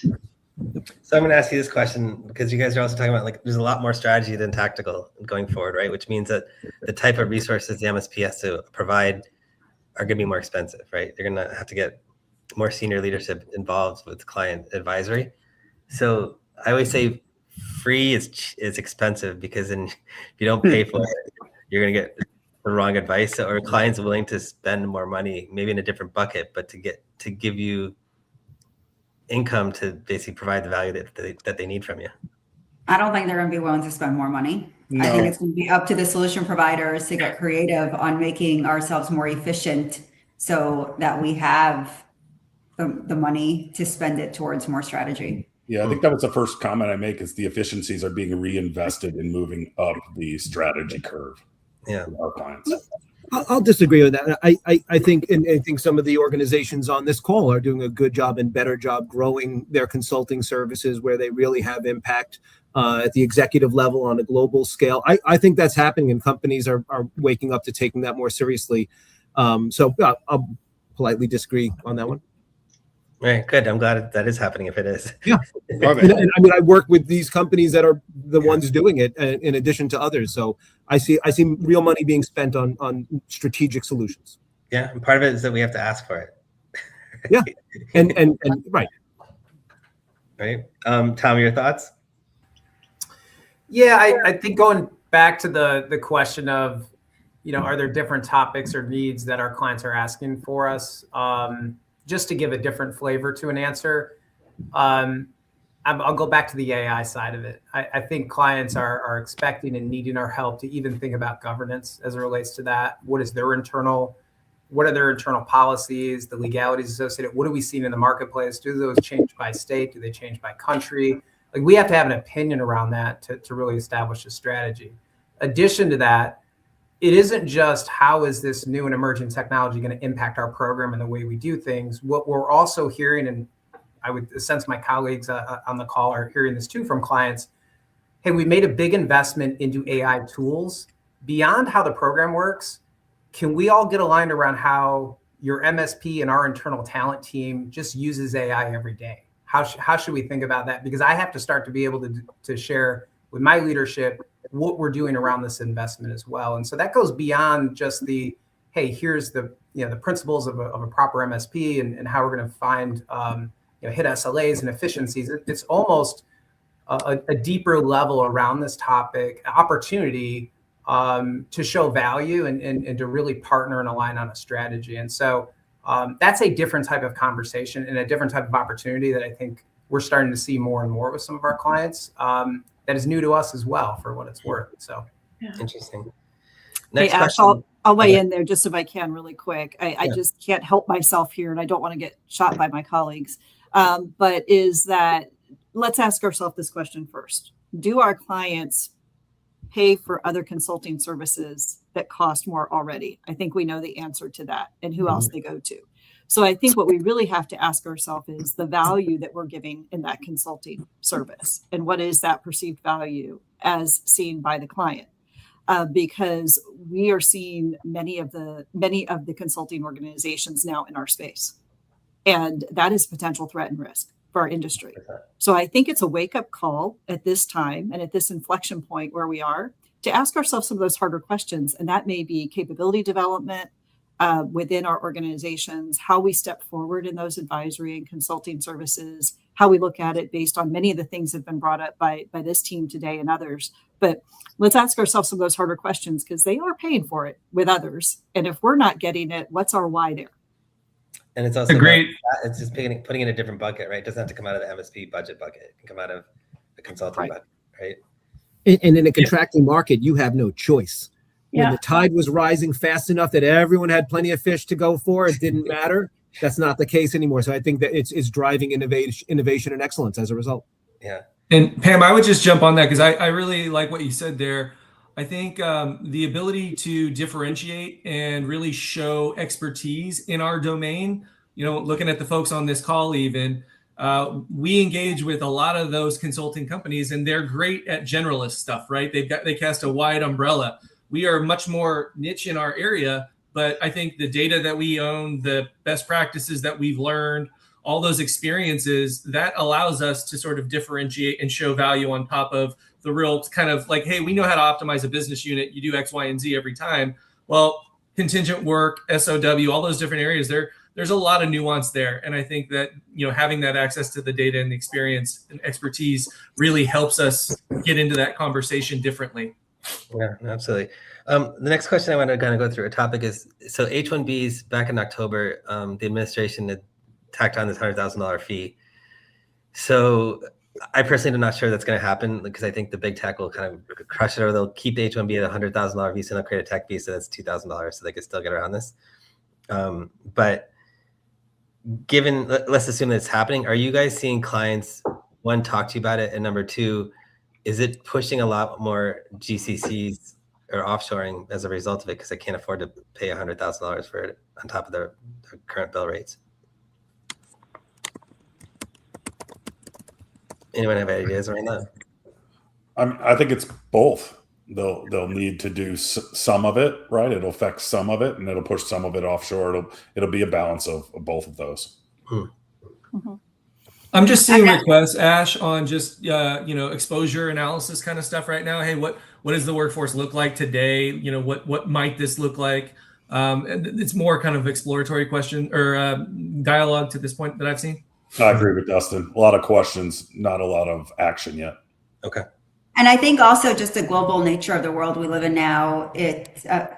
[SPEAKER 1] So I'm going to ask you this question, because you guys are also talking about, like, there's a lot more strategy than tactical going forward, right? Which means that the type of resources the MSP has to provide are going to be more expensive, right? They're going to have to get more senior leadership involved with client advisory. So I always say free is expensive, because then if you don't pay for it, you're going to get the wrong advice, or clients willing to spend more money, maybe in a different bucket, but to give you income to basically provide the value that they need from you.
[SPEAKER 4] I don't think they're going to be willing to spend more money.
[SPEAKER 5] No.
[SPEAKER 4] I think it's going to be up to the solution providers to get creative on making ourselves more efficient so that we have the money to spend it towards more strategy.
[SPEAKER 5] Yeah, I think that was the first comment I make, is the efficiencies are being reinvested in moving up the strategy curve.
[SPEAKER 1] Yeah.
[SPEAKER 5] For our clients.
[SPEAKER 6] I'll disagree with that. I think, and I think some of the organizations on this call are doing a good job and better job growing their consulting services where they really have impact at the executive level on a global scale. I think that's happening, and companies are waking up to taking that more seriously. So I'll politely disagree on that one.
[SPEAKER 1] Right. Good. I'm glad that is happening, if it is.
[SPEAKER 6] Yeah.
[SPEAKER 2] Love it.
[SPEAKER 6] And I mean, I work with these companies that are the ones doing it in addition to others. So I see real money being spent on strategic solutions.
[SPEAKER 1] Yeah. And part of it is that we have to ask for it.
[SPEAKER 6] Yeah. And right.
[SPEAKER 1] Right. Tom, your thoughts?
[SPEAKER 3] Yeah, I think going back to the question of, are there different topics or needs that our clients are asking for us? Just to give a different flavor to an answer, I'll go back to the AI side of it. I think clients are expecting and needing our help to even think about governance as it relates to that. What are their internal policies, the legalities associated? What are we seeing in the marketplace? Do those change by state? Do they change by country? Like, we have to have an opinion around that to really establish a strategy. Addition to that, it isn't just how is this new and emerging technology going to impact our program and the way we do things. What we're also hearing, and I would sense my colleagues on the call are hearing this too from clients, hey, we made a big investment into AI tools. Beyond how the program works, can we all get aligned around how your MSP and our internal talent team just uses AI every day? How should we think about that? Because I have to start to be able to share with my leadership what we're doing around this investment as well. And so that goes beyond just the, hey, here's the principles of a proper MSP and how we're going to find hit SLAs and efficiencies. It's almost a deeper level around this topic, opportunity to show value and to really partner and align on a strategy. And so that's a different type of conversation and a different type of opportunity that I think we're starting to see more and more with some of our clients. That is new to us as well, for what it's worth. So
[SPEAKER 1] interesting.
[SPEAKER 9] Next question. I'll weigh in there just if I can really quick. I just can't help myself here, and I don't want to get shot by my colleagues. But is that, let's ask ourselves this question first. Do our clients pay for other consulting services that cost more already? I think we know the answer to that, and who else they go to. So I think what we really have to ask ourselves is the value that we're giving in that consulting service, and what is that perceived value as seen by the client? Because we are seeing many of the consulting organizations now in our space, and that is potential threat and risk for our industry. So I think it's a wake-up call at this time and at this inflection point where we are to ask ourselves some of those harder questions, and that may be capability development within our organizations, how we step forward in those advisory and consulting services, how we look at it based on many of the things that have been brought up by this team today and others. But let's ask ourselves some of those harder questions, because they are paying for it with others. And if we're not getting it, what's our why there?
[SPEAKER 1] And it's also
[SPEAKER 8] great.
[SPEAKER 1] It's just putting it in a different bucket, right? It doesn't have to come out of the MSP budget bucket. It can come out of the consulting bucket, right?
[SPEAKER 6] And in a contracting market, you have no choice. When
[SPEAKER 7] Yeah.
[SPEAKER 6] the tide was rising fast enough that everyone had plenty of fish to go for, it didn't matter. That's not the case anymore. So I think that it's driving innovation and excellence as a result.
[SPEAKER 1] Yeah.
[SPEAKER 8] And Pam, I would just jump on that because I really like what you said there. I think the ability to differentiate and really show expertise in our domain, looking at the folks on this call even, we engage with a lot of those consulting companies, and they're great at generalist stuff, right? They cast a wide umbrella. We are much more niche in our area, but I think the data that we own, the best practices that we've learned, all those experiences, that allows us to sort of differentiate and show value on top of the real kind of like, hey, we know how to optimize a business unit. You do X, Y, and Z every time. Well, contingent work, SOW, all those different areas, there's a lot of nuance there. And I think that, having that access to the data and the experience and expertise really helps us get into that conversation differently.
[SPEAKER 1] Yeah, absolutely. The next question I want to kind of go through a topic is, so H-1Bs back in October, the administration had tacked on this $100,000 fee. So I personally am not sure that's going to happen, because I think the big tech will kind of crush it, or they'll keep the H-1B at $100,000 visa and they'll create a tech visa that's $2,000, so they can still get around this. But given, let's assume that it's happening, are you guys seeing clients, one, talk to you about it, and number two, is it pushing a lot more GCCs or offshoring as a result of it, because they can't afford to pay $100,000 for it on top of their current bill rates? Anyone have ideas around that?
[SPEAKER 5] I think it's both. They'll need to do some of it, right? It'll affect some of it, and it'll push some of it offshore. It'll be a balance of both of those.
[SPEAKER 9] Mm-hmm.
[SPEAKER 8] I'm just seeing requests, Ash, on just exposure analysis kind of stuff right now. Hey, what does the workforce look like today? What might this look like? And it's more kind of exploratory question or dialogue to this point that I've seen.
[SPEAKER 5] I agree with Dustin. A lot of questions, not a lot of action yet.
[SPEAKER 1] Okay.
[SPEAKER 4] And I think also just the global nature of the world we live in now,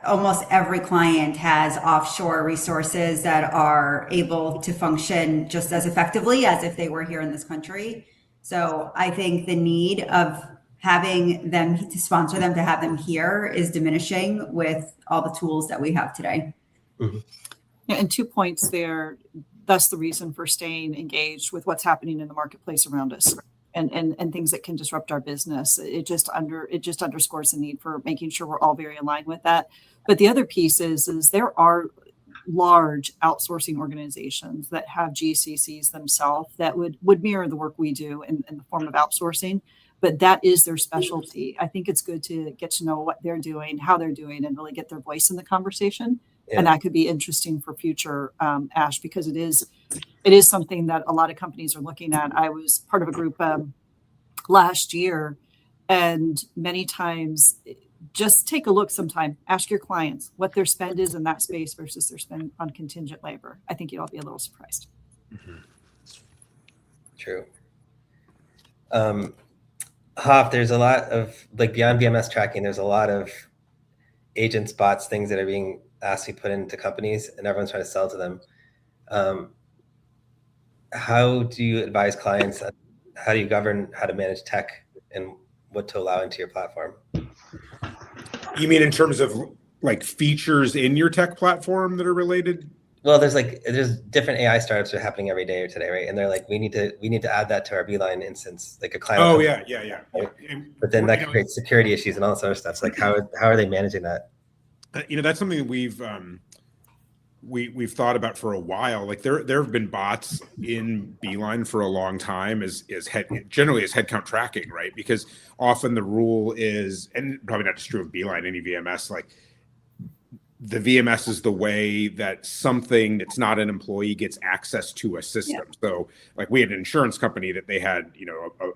[SPEAKER 4] almost every client has offshore resources that are able to function just as effectively as if they were here in this country. So I think the need of having them to sponsor them, to have them here, is diminishing with all the tools that we have today.
[SPEAKER 1] Mm-hmm.
[SPEAKER 9] Yeah, and 2 points there. That's the reason for staying engaged with what's happening in the marketplace around us. And things that can disrupt our business. It just underscores the need for making sure we're all very aligned with that. But the other piece is there are large outsourcing organizations that have GCCs themselves that would mirror the work we do in the form of outsourcing, but that is their specialty. I think it's good to get to know what they're doing, how they're doing, and really get their voice in the conversation. Yeah. And that could be interesting for future, Ash, because it is something that a lot of companies are looking at. I was part of a group last year, and many times, just take a look sometime, ask your clients what their spend is in that space versus their spend on contingent labor. I think you'll all be a little surprised.
[SPEAKER 1] Mm-hmm. True. Hoff, there's a lot of, beyond VMS tracking, there's a lot of agents, bots, things that are being asked to be put into companies, and everyone's trying to sell to them. How do you advise clients? How do you govern how to manage tech and what to allow into your platform?
[SPEAKER 2] You mean in terms of features in your tech platform that are related?
[SPEAKER 1] Well, there's different AI startups that are happening every day or today, right? And they're like, we need to add that to our Beeline instance, like a client.
[SPEAKER 2] Oh yeah.
[SPEAKER 1] Right? But then that creates security issues and all this other stuff. So how are they managing that?
[SPEAKER 2] That's something that we've thought about for a while. There have been bots in Beeline for a long time generally as headcount tracking, right? Because often the rule is, and probably not just true of Beeline, any VMS, the VMS is the way that something that's not an employee gets access to a system. Yeah. So we had an insurance company that they had,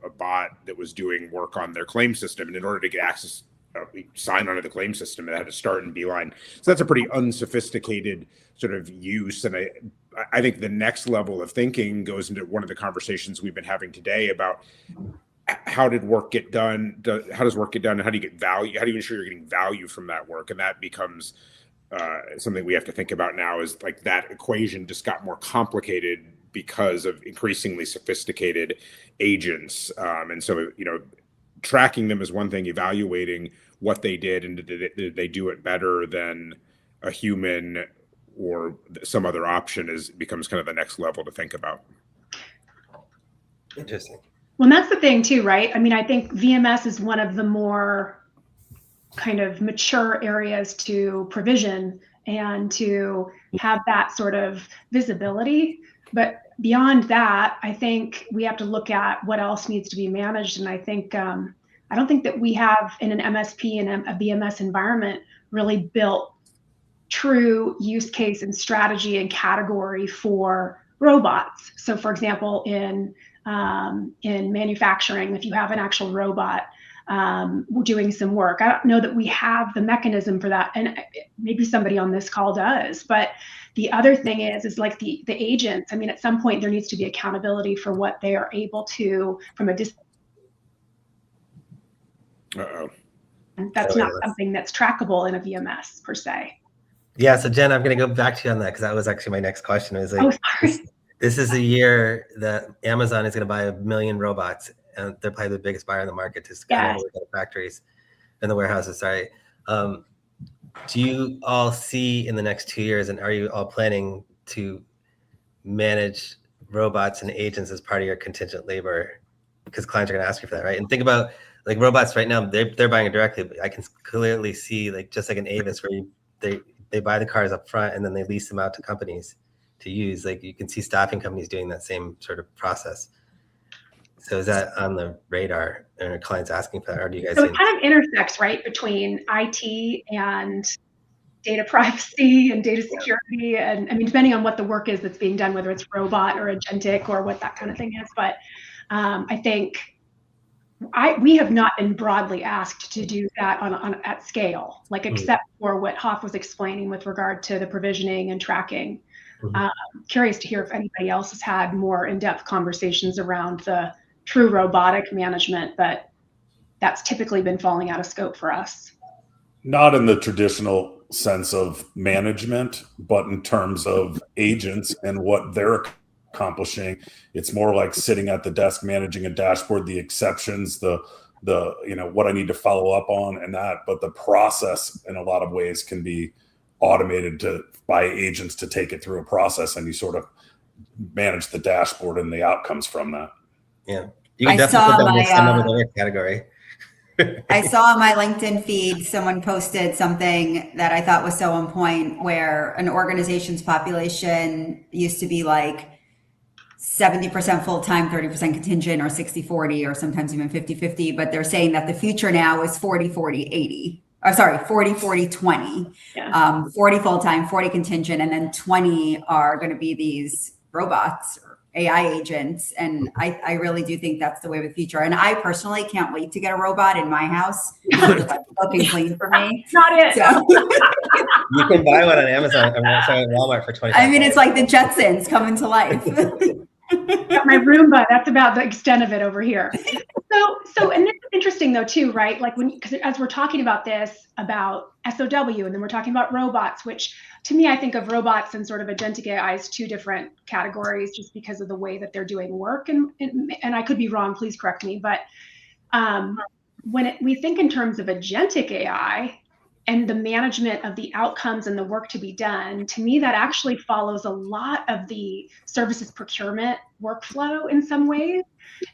[SPEAKER 2] a bot that was doing work on their claim system. And in order to get access, sign onto the claim system, it had to start in Beeline. So that's a pretty unsophisticated sort of use. And I think the next level of thinking goes into one of the conversations we've been having today about how did work get done? How does work get done? And how do you get value? How do you ensure you're getting value from that work? And that becomes something we have to think about now, is that equation just got more complicated because of increasingly sophisticated agents. And so, tracking them is one thing, evaluating what they did and did they do it better than a human or some other option becomes kind of the next level to think about.
[SPEAKER 1] Interesting.
[SPEAKER 7] Well, and that's the thing too, right? I mean, I think VMS is one of the more kind of mature areas to provision and to have that sort of visibility. But beyond that, I think we have to look at what else needs to be managed. And I think, I don't think that we have in an MSP and a VMS environment really built true use case and strategy and category for robots. So for example, in manufacturing, if you have an actual robot, doing some work. I don't know that we have the mechanism for that, and maybe somebody on this call does. But the other thing is like the agents. I mean, at some point there needs to be accountability for what they are able to from a distance. That's not something that's trackable in a VMS per se.
[SPEAKER 1] Yeah, so Jen, I'm going to go back to you on that because that was actually my next question. It was like, this is a year that Amazon is going to buy 1 million robots, and they're probably the biggest buyer in the market to kind of the factories and the warehouses. Sorry. Do you all see in the next 2 years, and are you all planning to manage robots and agents as part of your contingent labor? Because clients are going to ask you for that, right? And think about like robots right now, they're buying it directly, but I can clearly see like just like an Avis where they buy the cars up front and then they lease them out to companies to use. Like you can see staffing companies doing that same sort of process. So is that on the radar? Are clients asking for that? Or do you guys?
[SPEAKER 7] So it kind of intersects, right, between IT and data privacy and data security. And I mean, depending on what the work is that's being done, whether it's robot or agentic or what that kind of thing is. But I think we have not been broadly asked to do that at scale, like except for what Hoff was explaining with regard to the provisioning and tracking. Curious to hear if anybody else has had more in-depth conversations around the true robotic management, but that's typically been falling out of scope for us.
[SPEAKER 5] Not in the traditional sense of management, but in terms of agents and what they're accomplishing. It's more like sitting at the desk managing a dashboard, the exceptions, the what I need to follow up on and that, but the process in a lot of ways can be automated by agents to take it through a process, and you sort of manage the dashboard and the outcomes from that.
[SPEAKER 1] Yeah, you can definitely put that in some of the work category.
[SPEAKER 4] I saw on my LinkedIn feed someone posted something that I thought was so on point, where an organization's population used to be like 70% full-time, 30% contingent, or 60-40, or sometimes even 50-50. But they're saying that the future now is 40-40-80. Or sorry, 40-40-20. Yeah. 40 full-time, 40 contingent, and then 20 are going to be these robots or AI agents. And I really do think that's the way of the future. And I personally can't wait to get a robot in my house. It's looking clean for me.
[SPEAKER 7] Not it.
[SPEAKER 4] So.
[SPEAKER 1] You can buy one on Amazon or at Walmart for $25.
[SPEAKER 4] I mean, it's like the Jetsons coming to life.
[SPEAKER 7] Got my Roomba. That's about the extent of it over here. So, and this is interesting though too, right? Like because as we're talking about this, about SOW, and then we're talking about robots, which to me, I think of robots and sort of agentic AI as two different categories, just because of the way that they're doing work. And I could be wrong, please correct me. But when we think in terms of agentic AI and the management of the outcomes and the work to be done, to me, that actually follows a lot of the services procurement workflow in some ways.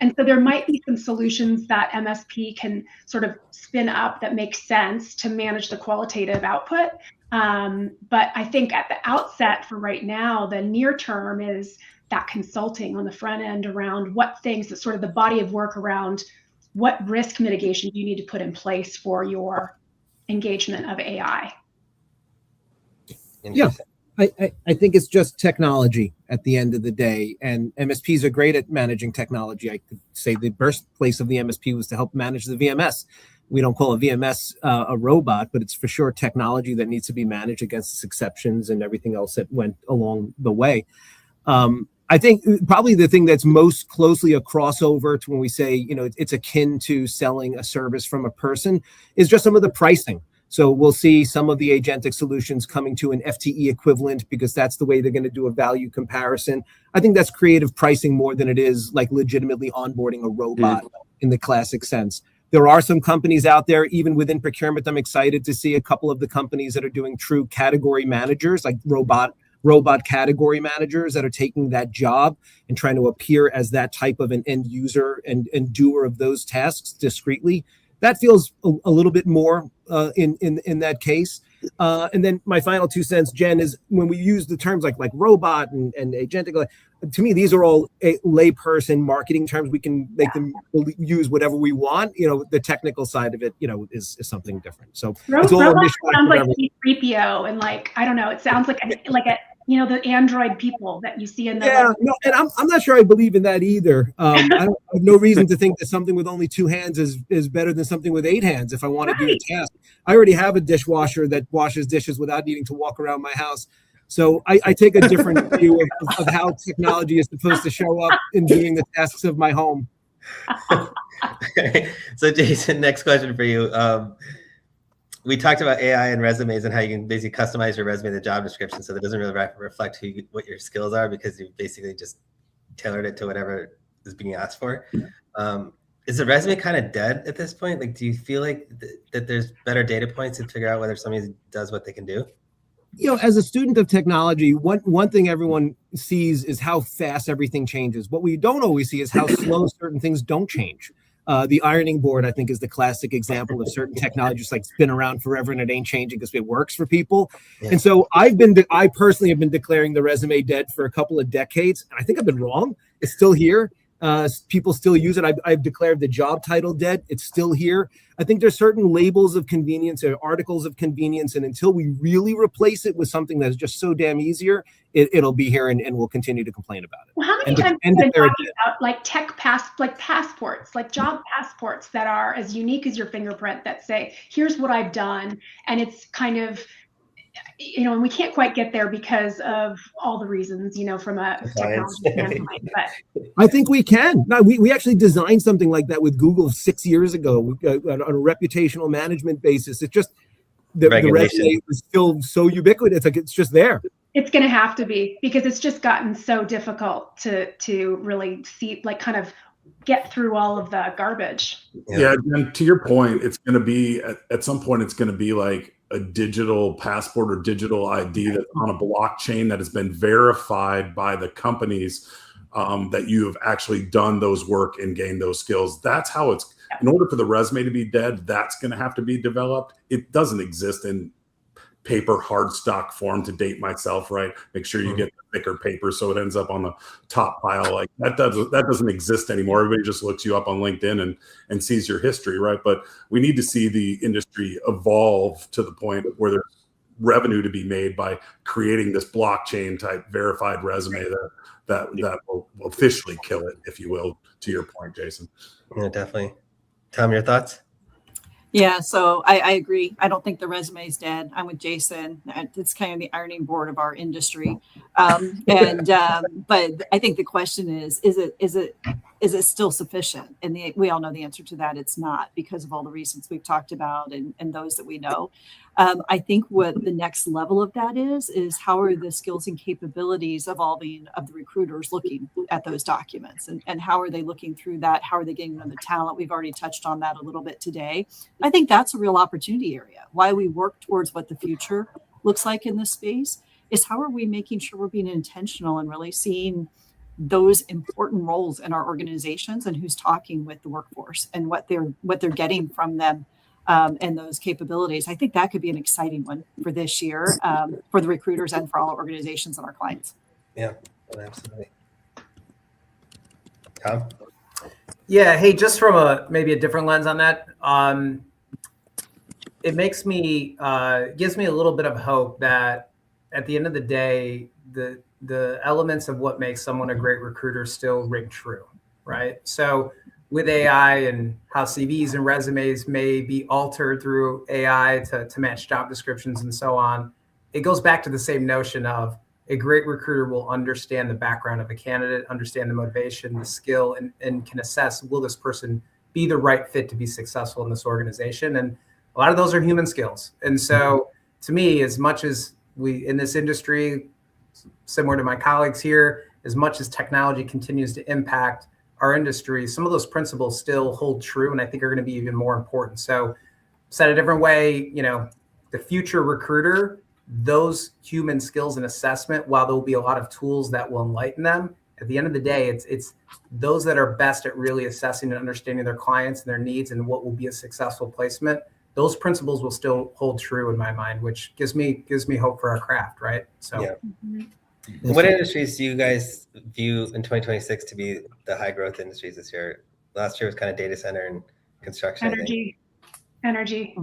[SPEAKER 7] And so there might be some solutions that MSP can sort of spin up that make sense to manage the qualitative output. But I think at the outset for right now, the near term is that consulting on the front end around what things, that sort of the body of work around what risk mitigation you need to put in place for your engagement of AI.
[SPEAKER 6] Yeah, I think it's just technology at the end of the day, and MSPs are great at managing technology. I could say the birthplace of the MSP was to help manage the VMS. We don't call a VMS a robot, but it's for sure technology that needs to be managed against its exceptions and everything else that went along the way. I think probably the thing that's most closely a crossover to when we say, it's akin to selling a service from a person is just some of the pricing. So we'll see some of the agentic solutions coming to an FTE equivalent because that's the way they're going to do a value comparison. I think that's creative pricing more than it is like legitimately onboarding a robot in the classic sense. There are some companies out there, even within procurement. I'm excited to see a couple of the companies that are doing true category managers, like robot category managers that are taking that job and trying to appear as that type of an end user and doer of those tasks discreetly. That feels a little bit more in that case. And then my final 2 cents, Jen, is when we use the terms like robot and agentic, to me, these are all layperson marketing terms. We can make them use whatever we want. The technical side of it, is something different. So it's all
[SPEAKER 7] robot sounds like C-3PO, and I don't know. It sounds like a the Android people that you see in the
[SPEAKER 6] Yeah, no, and I'm not sure I believe in that either. I have no reason to think that something with only 2 hands is better than something with 8 hands. If I want to do a task, I already have a dishwasher that washes dishes without needing to walk around my house. So I take a different view of how technology is supposed to show up in doing the tasks of my home.
[SPEAKER 1] So Jason, next question for you. We talked about AI and resumes and how you can basically customize your resume, the job description, so that it doesn't really reflect what your skills are, because you basically just tailored it to whatever is being asked for. Is the resume kind of dead at this point? Like, do you feel like that there's better data points to figure out whether somebody does what they can do?
[SPEAKER 6] As a student of technology, one thing everyone sees is how fast everything changes. What we don't always see is how slow certain things don't change. The ironing board, I think, is the classic example of certain technology just like it's been around forever and it ain't changing because it works for people. Yeah. And so I personally have been declaring the resume dead for a couple of decades. And I think I've been wrong. It's still here. People still use it. I've declared the job title dead. It's still here. I think there's certain labels of convenience or articles of convenience. And until we really replace it with something that's just so damn easier, it'll be here and we'll continue to complain about it.
[SPEAKER 7] Well, how many times have you been talking about like passports, like job passports that are as unique as your fingerprint that say, here's what I've done. And it's kind of, and we can't quite get there because of all the reasons, from a technology standpoint. But
[SPEAKER 6] I think we can. No, we actually designed something like that with Google 6 years ago on a reputational management basis. It's just the resume is still so ubiquitous. Like it's just there.
[SPEAKER 7] It's going to have to be, because it's just gotten so difficult to really see, like, kind of get through all of the garbage.
[SPEAKER 5] Yeah, and to your point, it's going to be at some point, it's going to be like a digital passport or digital ID that's on a blockchain that has been verified by the companies that you have actually done those work and gained those skills. That's how it's, in order for the resume to be dead, that's going to have to be developed. It doesn't exist in paper hard stock form, to date myself, right? Make sure you get the thicker paper so it ends up on the top pile. Like that doesn't exist anymore. Everybody just looks you up on LinkedIn and sees your history, right? But we need to see the industry evolve to the point where there's revenue to be made by creating this blockchain type verified resume that will officially kill it, if you will, to your point, Jason.
[SPEAKER 1] Yeah, definitely. Tom, your thoughts?
[SPEAKER 9] Yeah, so I agree. I don't think the resume is dead. I'm with Jason. It's kind of the ironing board of our industry. But I think the question is it still sufficient? And we all know the answer to that. It's not, because of all the reasons we've talked about and those that we know. I think what the next level of that is how are the skills and capabilities evolving of the recruiters looking at those documents, and how are they looking through that? How are they getting on the talent? We've already touched on that a little bit today. I think that's a real opportunity area. Why we work towards what the future looks like in this space is how are we making sure we're being intentional and really seeing those important roles in our organizations and who's talking with the workforce and what they're getting from them. And those capabilities. I think that could be an exciting one for this year for the recruiters and for all our organizations and our clients.
[SPEAKER 1] Yeah, absolutely. Tom?
[SPEAKER 3] Yeah. Hey, just from maybe a different lens on that, it makes me gives me a little bit of hope that at the end of the day, the elements of what makes someone a great recruiter still ring true, right? So with AI and how CVs and resumes may be altered through AI to match job descriptions and so on, it goes back to the same notion of a great recruiter will understand the background of a candidate, understand the motivation, the skill, and can assess, will this person be the right fit to be successful in this organization? And a lot of those are human skills. And so to me, as much as we in this industry, similar to my colleagues here, as much as technology continues to impact our industry, some of those principles still hold true, and I think are going to be even more important. So said a different way, the future recruiter, those human skills and assessment, while there will be a lot of tools that will enlighten them, at the end of the day, it's those that are best at really assessing and understanding their clients and their needs and what will be a successful placement. Those principles will still hold true in my mind, which gives me hope for our craft, right? So
[SPEAKER 1] yeah. What industries do you guys view in 2026 to be the high growth industries this year? Last year was kind of data center and construction.
[SPEAKER 7] Energy.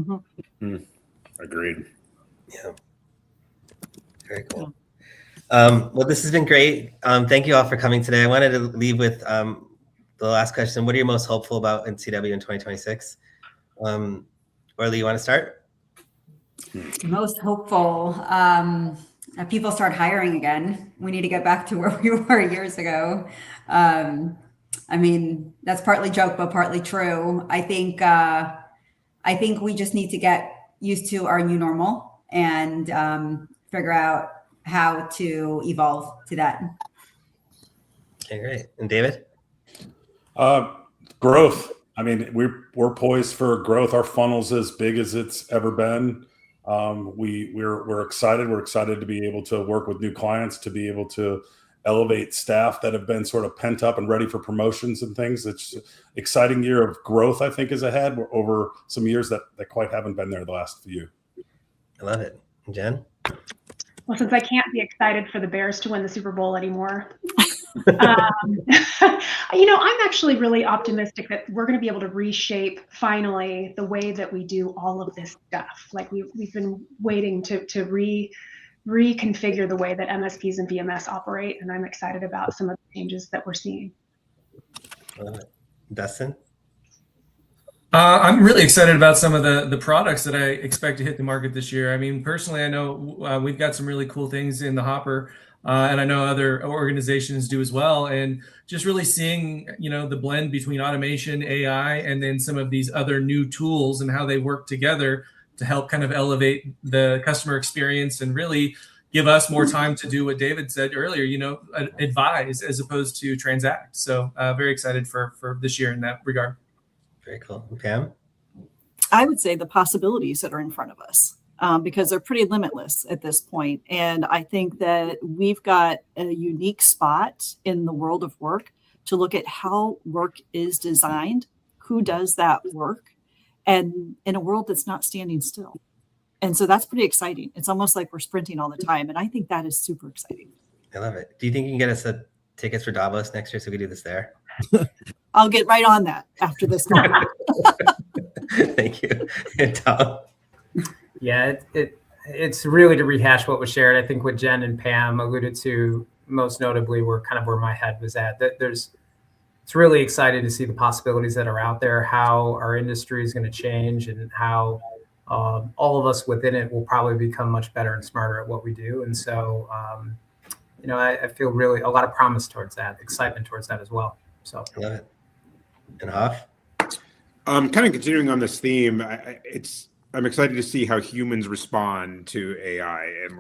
[SPEAKER 5] Agreed.
[SPEAKER 1] Yeah. Very cool. Well, this has been great. Thank you all for coming today. I wanted to leave with the last question. What are you most hopeful about in CW in 2026? Orly, you want to start?
[SPEAKER 4] Most hopeful. People start hiring again. We need to get back to where we were years ago. I mean, that's partly joke, but partly true. I think we just need to get used to our new normal and figure out how to evolve to that.
[SPEAKER 1] Okay, great. And David?
[SPEAKER 5] Growth. I mean, we're poised for growth. Our funnel's as big as it's ever been. We're excited. We're excited to be able to work with new clients, to be able to elevate staff that have been sort of pent up and ready for promotions and things. It's an exciting year of growth, I think, is ahead. We're over some years that quite haven't been there the last few.
[SPEAKER 1] I love it. Jen?
[SPEAKER 7] Well, since I can't be excited for the Bears to win the Super Bowl anymore, I'm actually really optimistic that we're going to be able to reshape finally the way that we do all of this stuff. Like we've been waiting to reconfigure the way that MSPs and VMS operate, and I'm excited about some of the changes that we're seeing.
[SPEAKER 1] Dustin?
[SPEAKER 8] I'm really excited about some of the products that I expect to hit the market this year. I mean, personally, I know we've got some really cool things in the hopper, and I know other organizations do as well. And just really seeing, the blend between automation, AI, and then some of these other new tools and how they work together to help kind of elevate the customer experience and really give us more time to do what David said earlier, advise as opposed to transact. So very excited for this year in that regard.
[SPEAKER 1] Very cool. Pam?
[SPEAKER 9] I would say the possibilities that are in front of us, because they're pretty limitless at this point. And I think that we've got a unique spot in the world of work to look at how work is designed, who does that work, and in a world that's not standing still. And so that's pretty exciting. It's almost like we're sprinting all the time. And I think that is super exciting.
[SPEAKER 1] I love it. Do you think you can get us tickets for Davos next year so we can do this there?
[SPEAKER 9] I'll get right on that after this call.
[SPEAKER 1] Thank you. And Tom?
[SPEAKER 3] Yeah, it's really to rehash what was shared. I think what Jen and Pam alluded to most notably were kind of where my head was at. It's really exciting to see the possibilities that are out there, how our industry is going to change, and how all of us within it will probably become much better and smarter at what we do. And so, I feel really a lot of promise towards that, excitement towards that as well. So
[SPEAKER 1] I love it. And Hoff?
[SPEAKER 2] Kind of continuing on this theme, I'm excited to see how humans respond to AI, and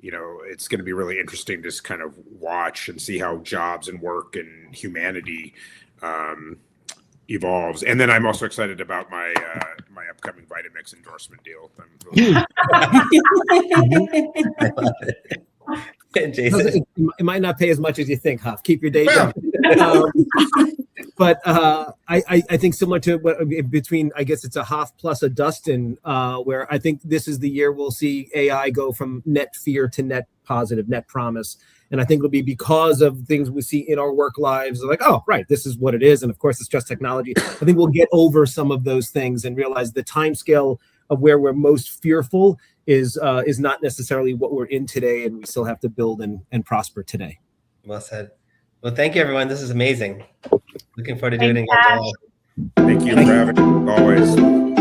[SPEAKER 2] it's going to be really interesting to just kind of watch and see how jobs and work and humanity evolves. And then I'm also excited about my upcoming Vitamix endorsement deal.
[SPEAKER 1] I love it. And Jason?
[SPEAKER 6] It might not pay as much as you think, Huff. Keep your day job. But I think similar to what between, I guess it's a Hoff plus a Dustin, where I think this is the year we'll see AI go from net fear to net positive, net promise. And I think it'll be because of things we see in our work lives, like, oh, right, this is what it is. And of course, it's just technology. I think we'll get over some of those things and realize the time scale of where we're most fearful is not necessarily what we're in today. And we still have to build and prosper today.
[SPEAKER 1] Well said. Well, thank you, everyone. This is amazing. Looking forward to doing it again.
[SPEAKER 2] Thank you for having me, always.